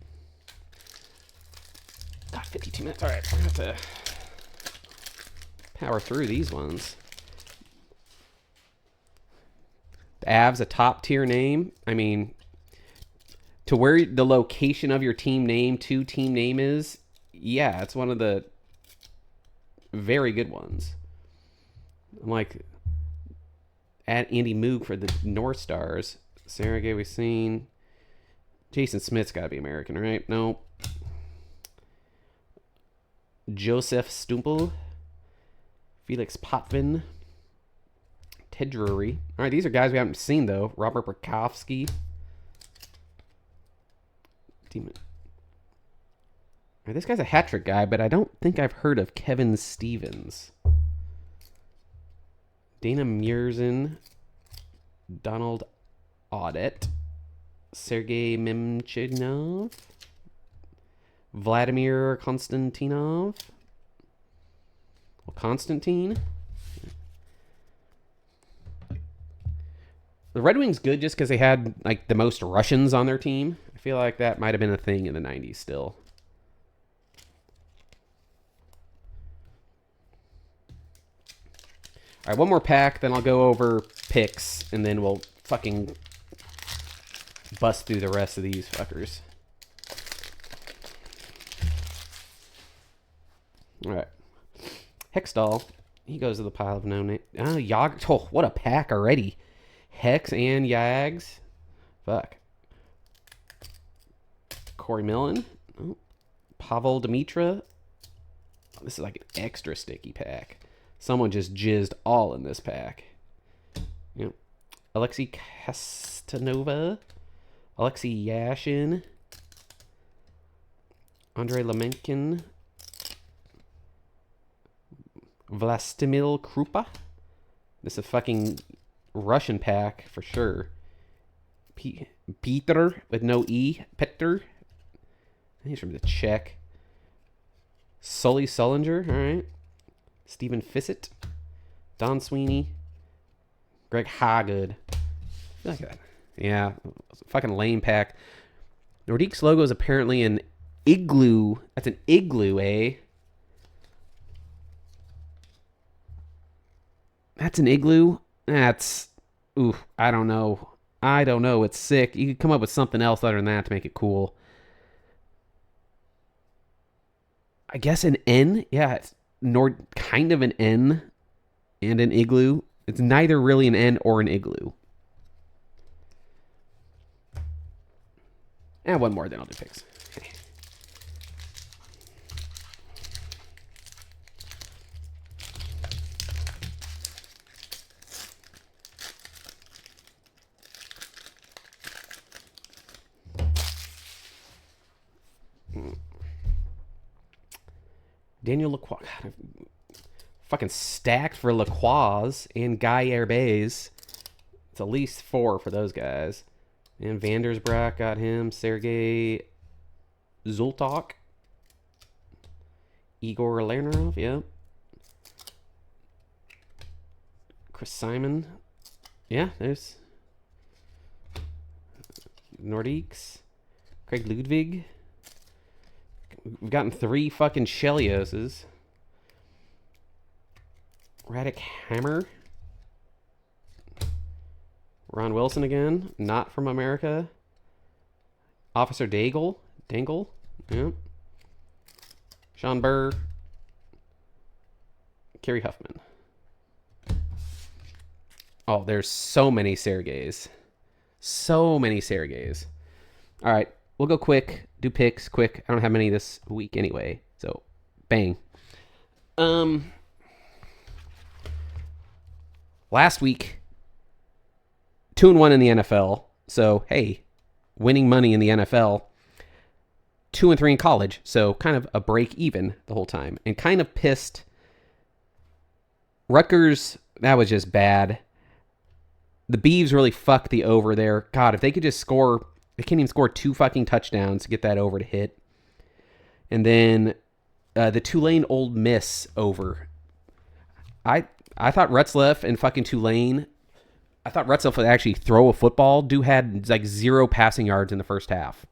Speaker 1: God, 52 minutes. All right, I'm going to have to power through these ones. The Avs, a top tier name. I mean, to where the location of your team name is, yeah, it's one of the very good ones. I'm like, at Andy Moog for the North Stars. Sergey, we've seen. Jason Smith's got to be American, right? No. Joseph Stumpel. Felix Potvin. Ted Drury. All right, these are guys we haven't seen, though. Robert Burkowski. Demon. All right, this guy's a hat-trick guy, but I don't think I've heard of Kevin Stevens. Dana Murzin. Donald Audit. Sergei Mimchinov. Vladimir Konstantinov. Well, Constantine. The Red Wings good just because they had like the most Russians on their team. I feel like that might have been a thing in the 90s still. All right, one more pack, then I'll go over picks, and then we'll fucking bust through the rest of these fuckers. All right. Hextall, he goes to the pile of no name. Oh, Yag. Oh, what a pack already. Hex and Yags. Fuck. Corey Millen. Oh. Pavel Dimitra. Oh, this is like an extra sticky pack. Someone just jizzed all in this pack. Yep. Alexei Kastanova. Alexei Yashin. Andrei Lemenkin. Vlastimil Krupa. This is a fucking Russian pack for sure. Peter with no E. Peter. He's from the Czech. Sully Sullinger. All right. Stephen Fissett. Don Sweeney. Greg Hagood. I feel like that. Yeah. Fucking lame pack. Nordique's logo is apparently an igloo. That's an igloo, eh? That's an igloo? That's... Ooh, I don't know. It's sick. You could come up with something else other than that to make it cool. I guess an N? Yeah, it's kind of an N and an igloo. It's neither really an N or an igloo. And one more, then I'll do picks. Okay. Daniel Lacroix. God, fucking stacked for Lacroix and Guy Herbays. It's at least 4 for those guys. And Vandersbrack got him. Sergei Zultok. Igor Lernerov, yep. Chris Simon. Yeah, there's Nordiques. Craig Ludwig. We've gotten 3 fucking Chelioses. Radek Hammer. Ron Wilson again. Not from America. Officer Dangle. Yep. Sean Burr. Kerry Huffman. Oh, there's so many Sergeys. So many Sergeys. All right. We'll go quick. Do picks quick. I don't have many this week anyway. So, bang. Last week, 2-1 in the NFL. So, hey, winning money in the NFL. 2-3 in college. So, kind of a break even the whole time. And kind of pissed. Rutgers, that was just bad. The Beavs really fucked the over there. God, if they could just score... They can't even score 2 fucking touchdowns to get that over to hit. And then the Tulane Ole Miss over. I thought Retzlaff and fucking Tulane... I thought Retzlaff would actually throw a football. Dude had like 0 passing yards in the first half.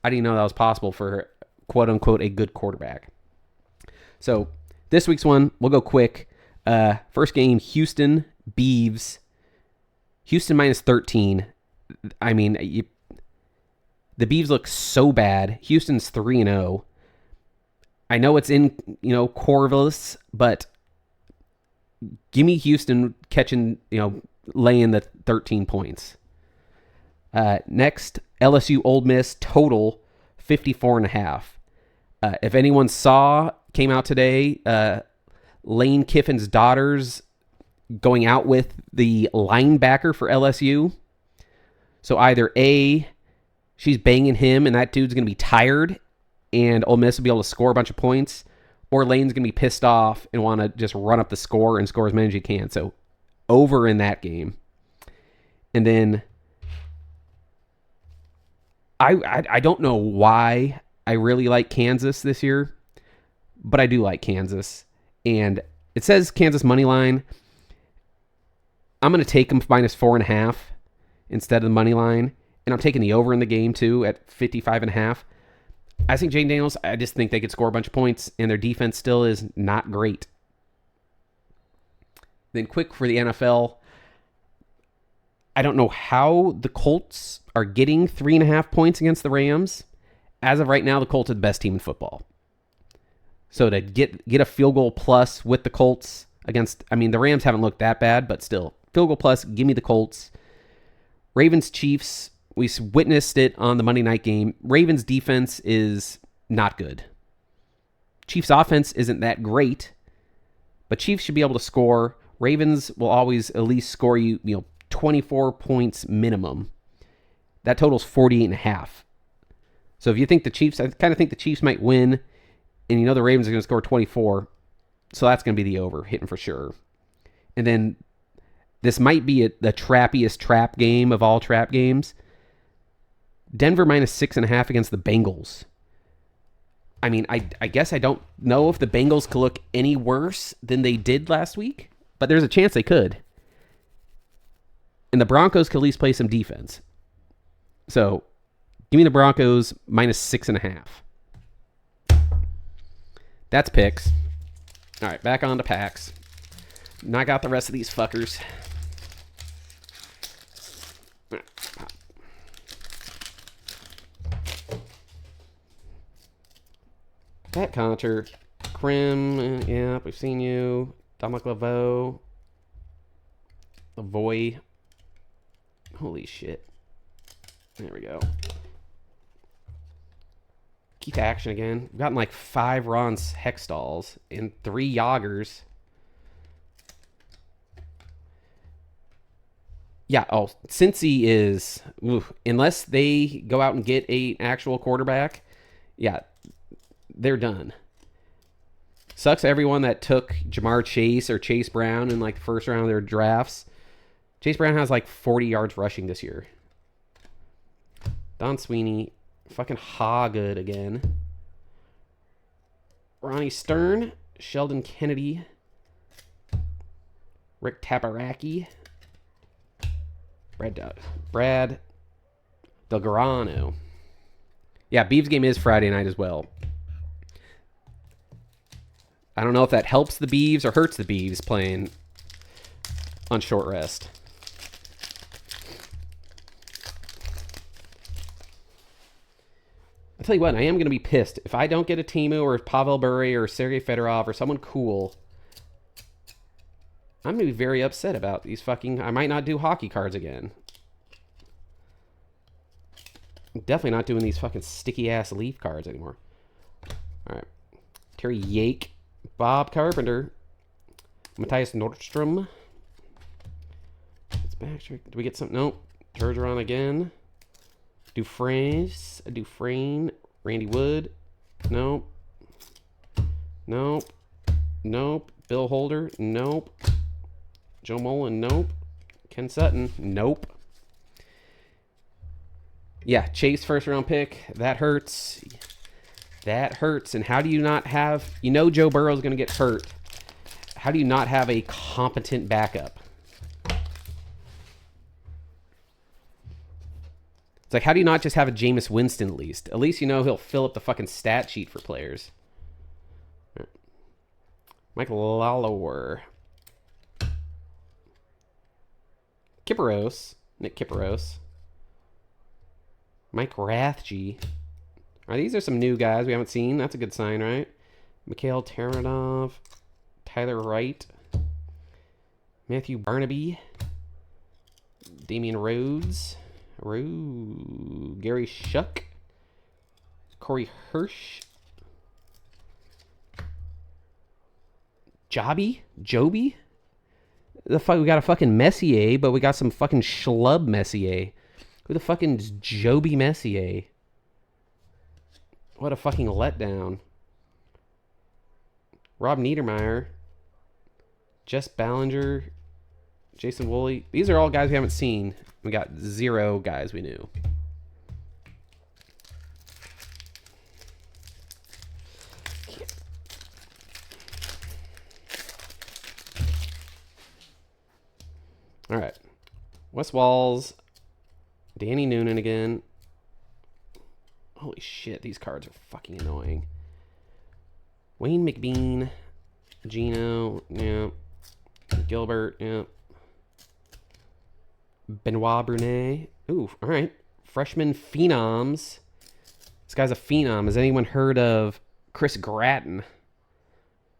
Speaker 1: I didn't know that was possible for quote-unquote a good quarterback. So this week's one, we'll go quick. First game, Houston Beavs. Houston minus 13. I mean... The Beavs look so bad. Houston's 3-0. I know it's in, Corvallis, but give me Houston catching, laying the 13 points. Next, LSU Ole Miss total 54.5. If anyone came out today, Lane Kiffin's daughters going out with the linebacker for LSU. So either A, she's banging him and that dude's going to be tired and Ole Miss will be able to score a bunch of points, or Lane's going to be pissed off and want to just run up the score and score as many as you can. So over in that game. And then I don't know why I really like Kansas this year, but I do like Kansas. And it says Kansas money line. I'm going to take them -4.5 instead of the money line. And I'm taking the over in the game too at 55.5. I think Jane Daniels, I just think they could score a bunch of points, and their defense still is not great. Then quick for the NFL, I don't know how the Colts are getting 3.5 points against the Rams. As of right now, the Colts are the best team in football. So to get a field goal plus with the Colts against, I mean, the Rams haven't looked that bad, but still, field goal plus, give me the Colts. Ravens, Chiefs, we witnessed it on the Monday night game. Ravens defense is not good. Chiefs offense isn't that great, but Chiefs should be able to score. Ravens will always at least score you 24 points minimum. That totals 48.5. So if you think the Chiefs, I kind of think the Chiefs might win, and the Ravens are going to score 24. So that's going to be the over, hitting for sure. And then this might be the trappiest trap game of all trap games. Denver -6.5 against the Bengals. I mean, I guess I don't know if the Bengals could look any worse than they did last week, but there's a chance they could. And the Broncos could at least play some defense. So, give me the Broncos -6.5. That's picks. All right, back on to packs. Knock out the rest of these fuckers. Pat Conter, Krim, yeah, we've seen you. Dominic Laveau, Lavoy. Holy shit. There we go. Keith Action again. We've gotten like 5 Ron Hextalls and 3 Yoggers. Yeah, Cincy is, unless they go out and get an actual quarterback, yeah, they're done. Sucks everyone that took Jamar Chase or Chase Brown in like the first round of their drafts. Chase Brown has like 40 yards rushing this year. Don Sweeney, fucking good again. Ronnie Stern, Sheldon Kennedy, Rick Tabaraki, Brad Delgarano. Yeah, Beavs game is Friday night as well. I don't know if that helps the Beavs or hurts the Beavs playing on short rest. I'll tell you what, I am going to be pissed. If I don't get a Timu or Pavel Bure or Sergei Fedorov or someone cool, I'm going to be very upset about these I might not do hockey cards again. I'm definitely not doing these fucking sticky-ass Leaf cards anymore. All right. Terry Yake. Bob Carpenter. Matthias Nordstrom. It's Baxter. Do we get something? Nope. Turgeron again. Dufresne. Randy Wood. Nope. Nope. Bill Holder. Nope. Joe Mullen. Nope. Ken Sutton. Nope. Yeah, Chase first round pick. That hurts. That hurts. And how do you not have... Joe Burrow's going to get hurt. How do you not have a competent backup? It's like, how do you not just have a Jameis Winston at least? At least he'll fill up the fucking stat sheet for players. Right. Mike Lalauer. Nick Kipperos. Mike Rathje. All right, these are some new guys we haven't seen. That's a good sign, right? Mikhail Taranov. Tyler Wright. Matthew Barnaby. Damian Rhodes. Gary Shuck. Corey Hirsch. Joby? The fuck, we got a fucking Messier, but we got some fucking schlub Messier. Who the fucking is Joby Messier? What a fucking letdown. Rob Niedermeyer. Jess Ballinger. Jason Woolley. These are all guys we haven't seen. We got 0 guys we knew. All right. Wes Walls. Danny Noonan again. Holy shit, these cards are fucking annoying. Wayne McBean. Gino. Yeah. Gilbert. Yeah. Benoit Brunet. Ooh, all right. Freshman phenoms. This guy's a phenom. Has anyone heard of Chris Gratton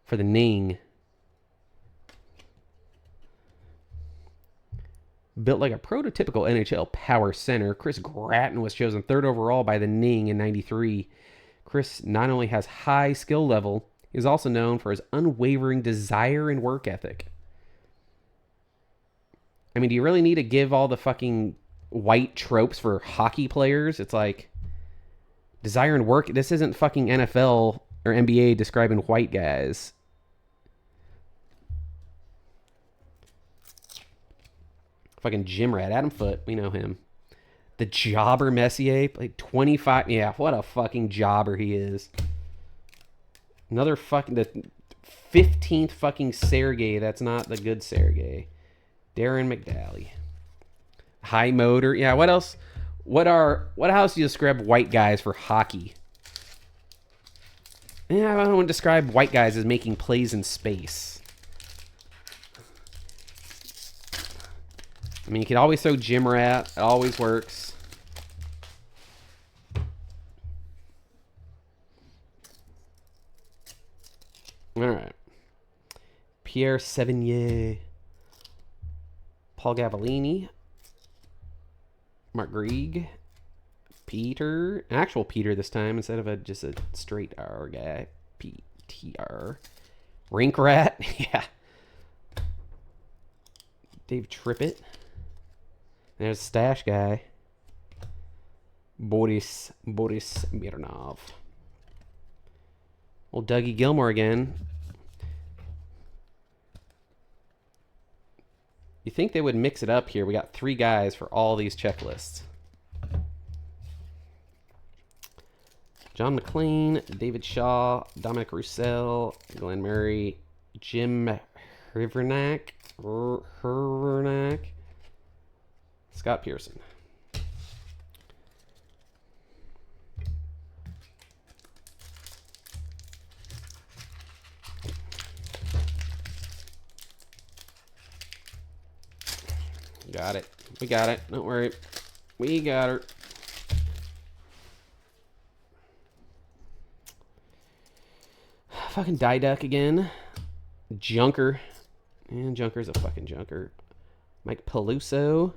Speaker 1: for the Ning? Built like a prototypical NHL power center, Chris Gratton was chosen 3rd overall by the Ning in 93. Chris not only has high skill level, he is also known for his unwavering desire and work ethic. I mean, do you really need to give all the fucking white tropes for hockey players? It's like desire and work. This isn't fucking NFL or NBA describing white guys. Fucking gym rat. Adam Foote. We know him. The jobber Messier. Played 25. Yeah, what a fucking jobber he is. Another fucking... The 15th fucking Sergei. That's not the good Sergei. Darren McDally. High motor. Yeah, what else? What else do you describe white guys for hockey? Yeah, I don't want to describe white guys as making plays in space. I mean, you can always throw gym rat. It always works. All right. Pierre Sevigny. Paul Gavolini. Mark Grieg. Peter. Actual Peter this time instead of just a straight R guy. PTR. Rink Rat. Yeah. Dave Trippett. There's Stash Guy. Boris Mironov. Old Dougie Gilmore again. You think they would mix it up here? We got 3 guys for all these checklists. John McLean, David Shaw, Dominic Roussel, Glenn Murray, Jim Hrivnak, Scott Pearson. Got it. We got it. Don't worry. We got her. Fucking Diduck again. Junker. And Junker's a fucking junker. Mike Peluso.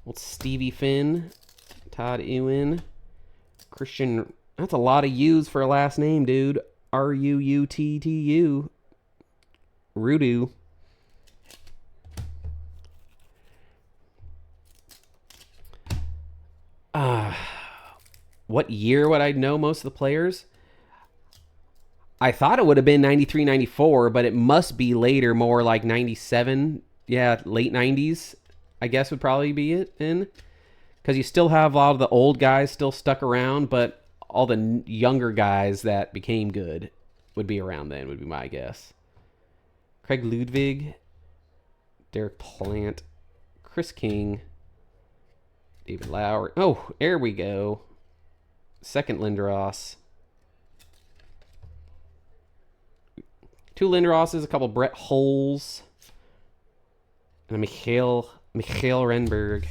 Speaker 1: Old Stevie Finn. Todd Ewan. Christian. That's a lot of U's for a last name, dude. Ruuttu. Rudu. What year would I know most of the players? I thought it would have been 93, 94, but it must be later, more like 97. Yeah, late 90s, I guess would probably be it then. Because you still have a lot of the old guys still stuck around, but all the younger guys that became good would be around then, would be my guess. Craig Ludwig, Derek Plant, Chris King, David Lauer. Oh, there we go. Second Lindros. 2 Lindroses, a couple Brett Holes, and a Mikhail Renberg.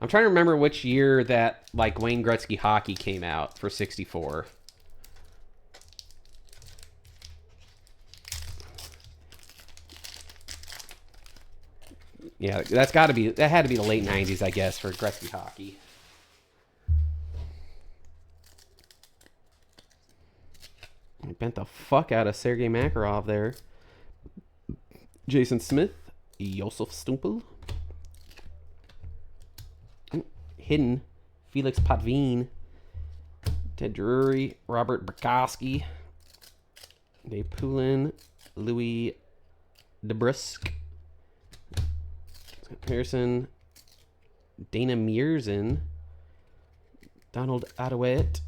Speaker 1: I'm trying to remember which year that like Wayne Gretzky hockey came out for 64. Yeah, that had to be the late 90s, I guess, for Gretzky hockey. bent the fuck out of Sergei Makarov there. Jason Smith. Josef Stumpel. Hidden. Felix Potvin. Ted Drury. Robert Burkowski. Dave Poulin. Louis DeBrusque. Scott Pearson. Dana Mearson. Donald Adouet.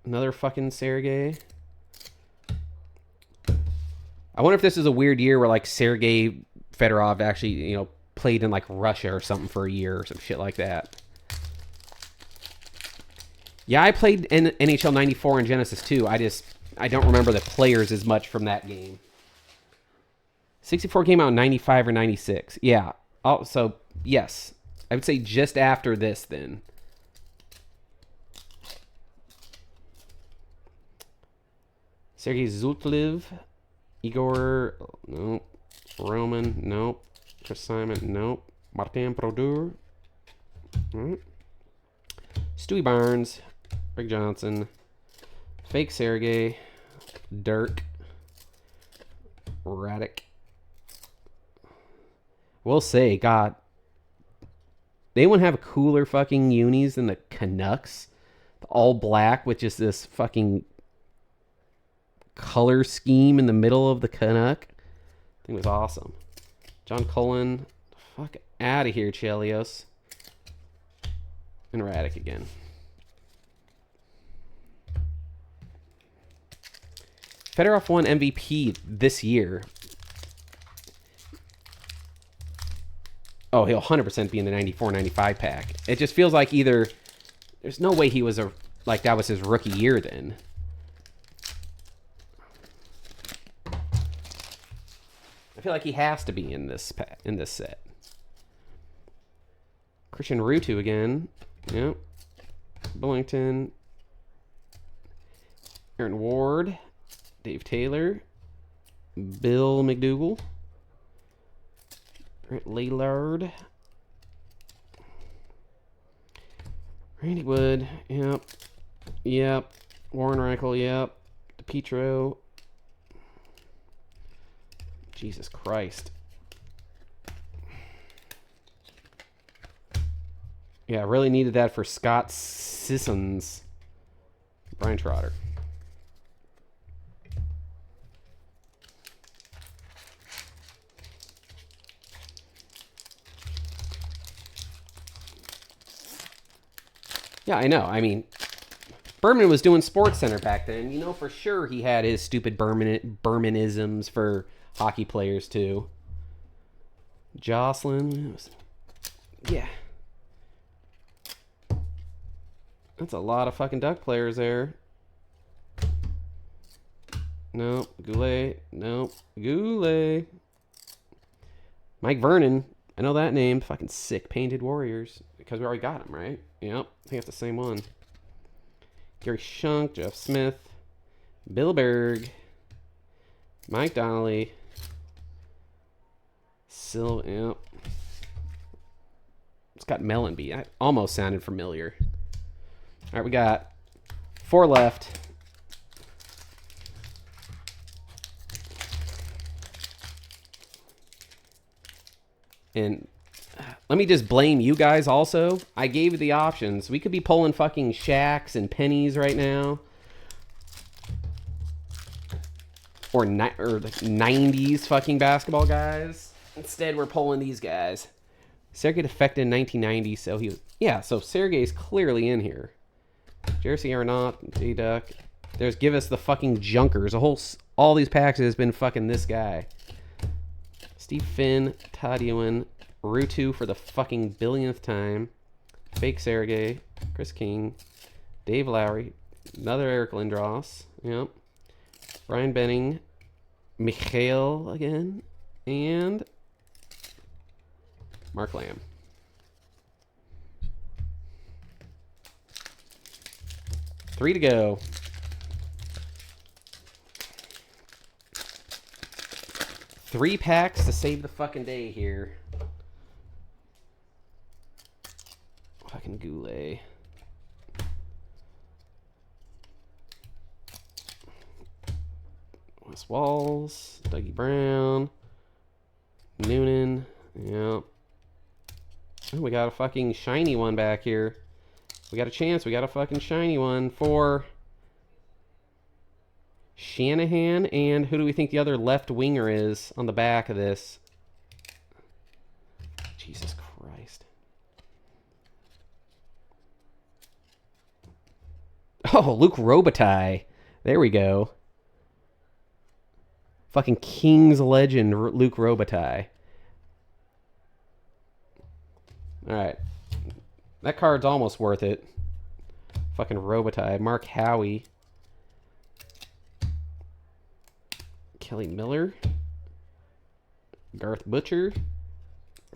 Speaker 1: Another fucking Sergei. I wonder if this is a weird year where like Sergei Fedorov actually, played in like Russia or something for a year or some shit like that. Yeah, I played in NHL 94 and Genesis 2. I don't remember the players as much from that game. 64 came out in 95 or 96. Yeah. Oh, so, yes. I would say just after this then. Sergei Zutlev. Igor, nope. Roman, nope. Chris Simon, nope. Martin Brodeur. All right. Stewie Barnes. Rick Johnson. Fake Sergei. Dirk. Radek. We'll say, God, they wouldn't have cooler fucking unis than the Canucks. The all black with just this fucking color scheme in the middle of the Canuck. I think it was awesome. John Cullen. Fuck out of here, Chelios. And Radek again. Fedorov won MVP this year. Oh, he'll 100% be in the 94-95 pack. It just feels like either... There's no way he was that was his rookie year then. I feel like he has to be in this set. Christian Rutu again. Yep. Billington. Aaron Ward. Dave Taylor. Bill McDougall. Brett Laylard. Randy Wood. Yep. Yep. Warren Reichel. Yep. DePietro. Jesus Christ. Yeah, I really needed that for Scott Sissons. Brian Trotter. Yeah, I know. I mean, Berman was doing Sports Center back then. You know for sure he had his stupid Bermanisms for hockey players too. Jocelyn. Yeah. That's a lot of fucking Duck players there. Nope. Goulet. Nope. Goulet. Mike Vernon. I know that name. Fucking sick. Painted Warriors. Because we already got him, right? Yep. I think that's the same one. Gary Shunk. Jeff Smith. Bill Berg. Mike Donnelly. Yep. It's got Mellenby. I almost sounded familiar. All right, we got 4 left. And let me just blame you guys also. I gave you the options. We could be pulling fucking Shacks and Pennies right now. Or the 90s fucking basketball guys. Instead, we're pulling these guys. Sergei defected in 1990, so he was... Yeah, so Sergei's clearly in here. Jersey Arnott, J-Duck. There's Give Us the Fucking Junkers. All these packs has been fucking this guy. Steve Finn, Todd Ewan, Rutu for the fucking billionth time. Fake Sergei, Chris King, Dave Lowry, another Eric Lindros. Yep. Brian Benning, Mikhail again, and Mark Lamb. Three to go. Three packs to save the fucking day here. Fucking Goulet. Wes Walls, Dougie Brown, Noonan. Yep. Oh, we got a fucking shiny one back here. We got a chance. We got a fucking shiny one for Shanahan. And who do we think the other left winger is on the back of this? Jesus Christ. Oh, Luke Robitaille. There we go. Fucking Kings legend, Luke Robitaille. Alright. That card's almost worth it. Fucking Robitaille. Mark Howie. Kelly Miller. Garth Butcher.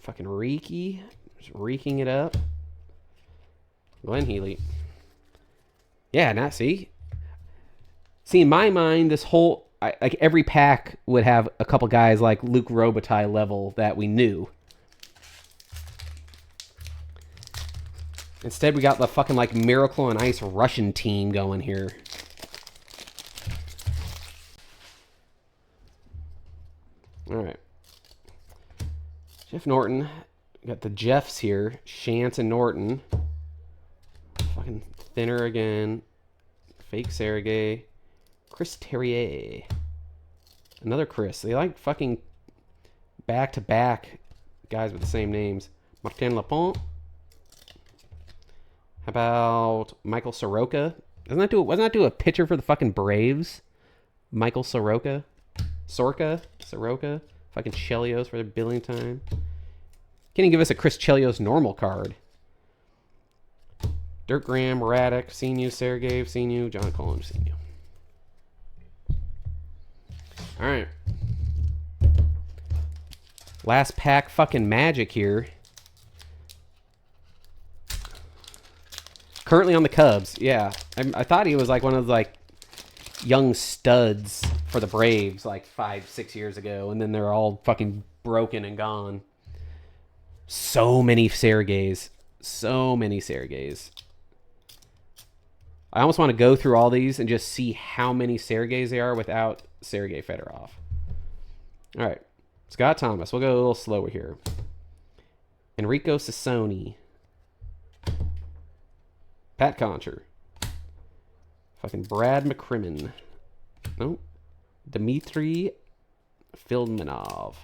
Speaker 1: Fucking Reeky. Just reeking it up. Glenn Healy. Yeah, not see. See, in my mind, this whole... like every pack would have a couple guys like Luke Robitaille level that we knew. Instead, we got the fucking like Miracle on Ice Russian team going here. All right. Jeff Norton. We got the Jeffs here. Shantz and Norton. Fucking thinner again. Fake Sergey. Chris Terrier. Another Chris. They like fucking back-to-back guys with the same names. Martin Lapont. How about Michael Soroka? Wasn't that do a pitcher for the fucking Braves? Michael Soroka? Soroka? Fucking Chelios for the billion time. Can you give us a Chris Chelios normal card? Dirk Graham, Radek, seen you. Sergey, seen you. John Collins, seen you. Alright. Last pack fucking Magic here. Currently on the Cubs, yeah. I thought he was like one of the like young studs for the Braves like 5-6 years ago, and then they're all fucking broken and gone. So many Sergeys. I almost want to go through all these and just see how many Sergeys they are without Sergei Fedorov. All right. Scott Thomas. We'll go a little slower here. Enrico Sassoni. Pat Concher. Fucking Brad McCrimmon. Nope. Dmitry Filmanov.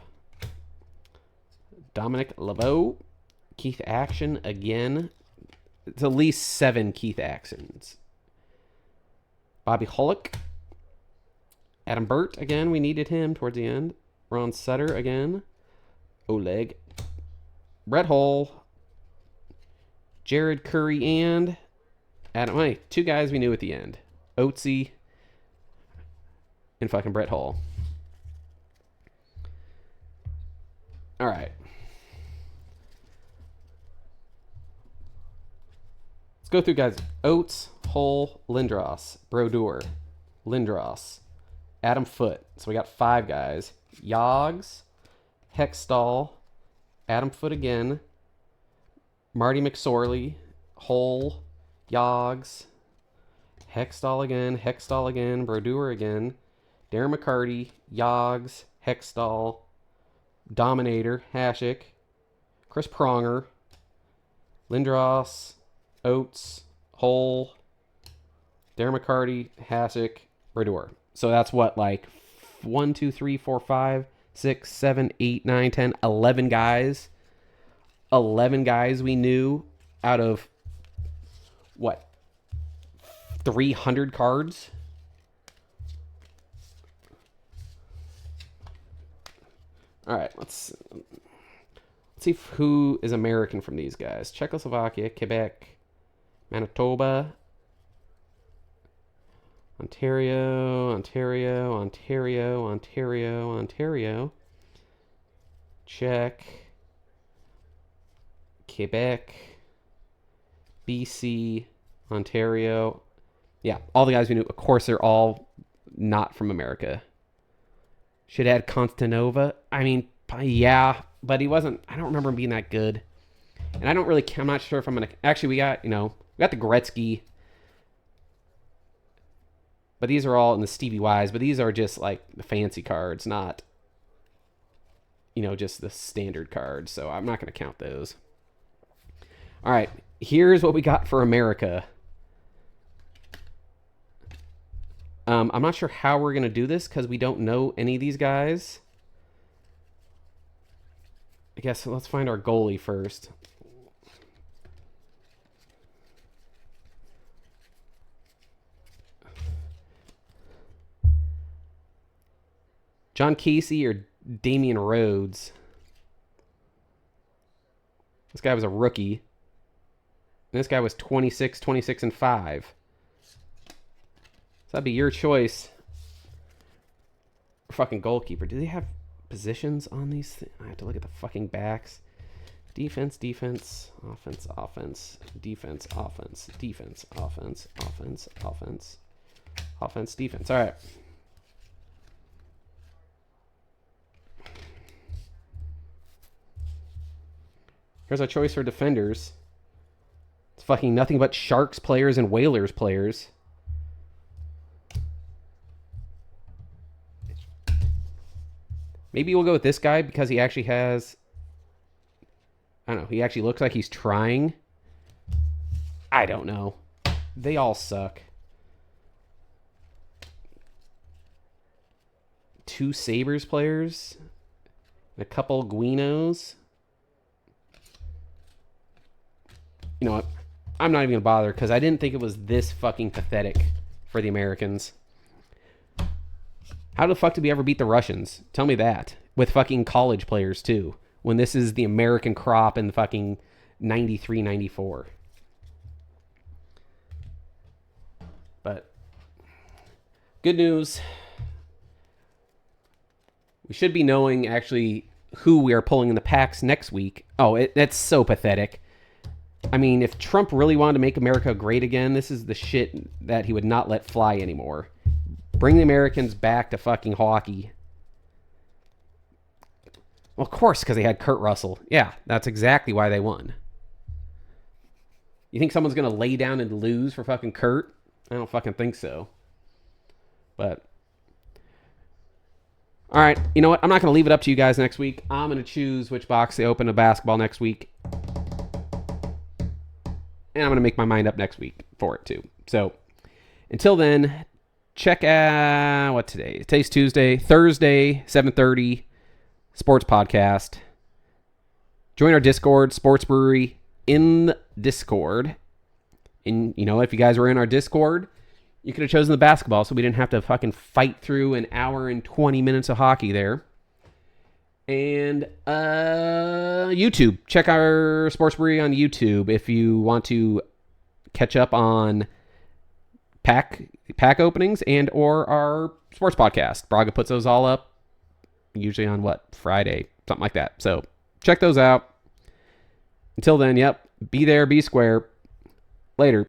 Speaker 1: Dominic Laveau. Keith Action again. It's at least 7 Keith Actions. Bobby Hollick. Adam Burt again. We needed him towards the end. Ron Sutter again. Oleg. Brett Hull. Jared Curry and Adam. Wait, 2 guys we knew at the end. Oatsy and fucking Brett Hull. All right. Let's go through, guys. Oates, Hull, Lindros, Brodeur, Lindros, Adam Foote. So we got 5 guys. Yogs, Hextall, Adam Foote again, Marty McSorley, Hull, Yogs, Hextall again, Brodeur again, Darren McCarty, Yogs, Hextall, Dominator, Hasek, Chris Pronger, Lindros, Oates, Hull, Darren McCarty, Hasek, Brodeur. So that's what, like 1, 2, 3, 4, 5, 6, 7, 8, 9, 10, 11 guys. 11 guys we knew out of what? 300 cards? All right, let's see who is American from these guys. Czechoslovakia, Quebec, Manitoba, Ontario, Czech, Quebec, BC, Ontario. Yeah, all the guys we knew. Of course, they're all not from America. Should add Constanova. I mean, yeah, but he wasn't. I don't remember him being that good. And I'm not sure if I'm going to. Actually, we got the Gretzky. But these are all in the Stevie Y's, but these are just like the fancy cards, not, just the standard cards. So I'm not going to count those. All right, here's what we got for America. I'm not sure how we're going to do this because we don't know any of these guys. I guess let's find our goalie first. John Casey or Damian Rhodes? This guy was a rookie. And this guy was 26, and 5. So that'd be your choice. Fucking goalkeeper. Do they have positions on these things? I have to look at the fucking backs. Defense, offense, defense, offense, defense. All right. Here's our choice for defenders. It's fucking nothing but Sharks players and Whalers players. Maybe we'll go with this guy because he actually has... I don't know. He actually looks like he's trying. I don't know. They all suck. 2 Sabres players. And a couple Guinos. You know what? I'm not even going to bother because I didn't think it was this fucking pathetic for the Americans. How the fuck did we ever beat the Russians? Tell me that. With fucking college players, too. When this is the American crop in fucking 93, 94. But, good news. We should be knowing, actually, who we are pulling in the packs next week. Oh, that's so pathetic. I mean, if Trump really wanted to make America great again, this is the shit that he would not let fly anymore. Bring the Americans back to fucking hockey. Well, of course, because they had Kurt Russell. Yeah, that's exactly why they won. You think someone's going to lay down and lose for fucking Kurt? I don't fucking think so. But, all right, you know what? I'm not going to leave it up to you guys next week. I'm going to choose which box they open to basketball next week. And I'm going to make my mind up next week for it, too. So, until then... Check out what today? Today's Tuesday, Thursday, 7:30, Sports Podcast. Join our Discord, Sports Brewery in Discord. And if you guys were in our Discord, you could have chosen the basketball, so we didn't have to fucking fight through an hour and 20 minutes of hockey there. And YouTube, check our Sports Brewery on YouTube if you want to catch up on pack openings and or our sports podcast. Braga puts those all up usually on Friday, something like that. So check those out. Until then, be there, be square. Later.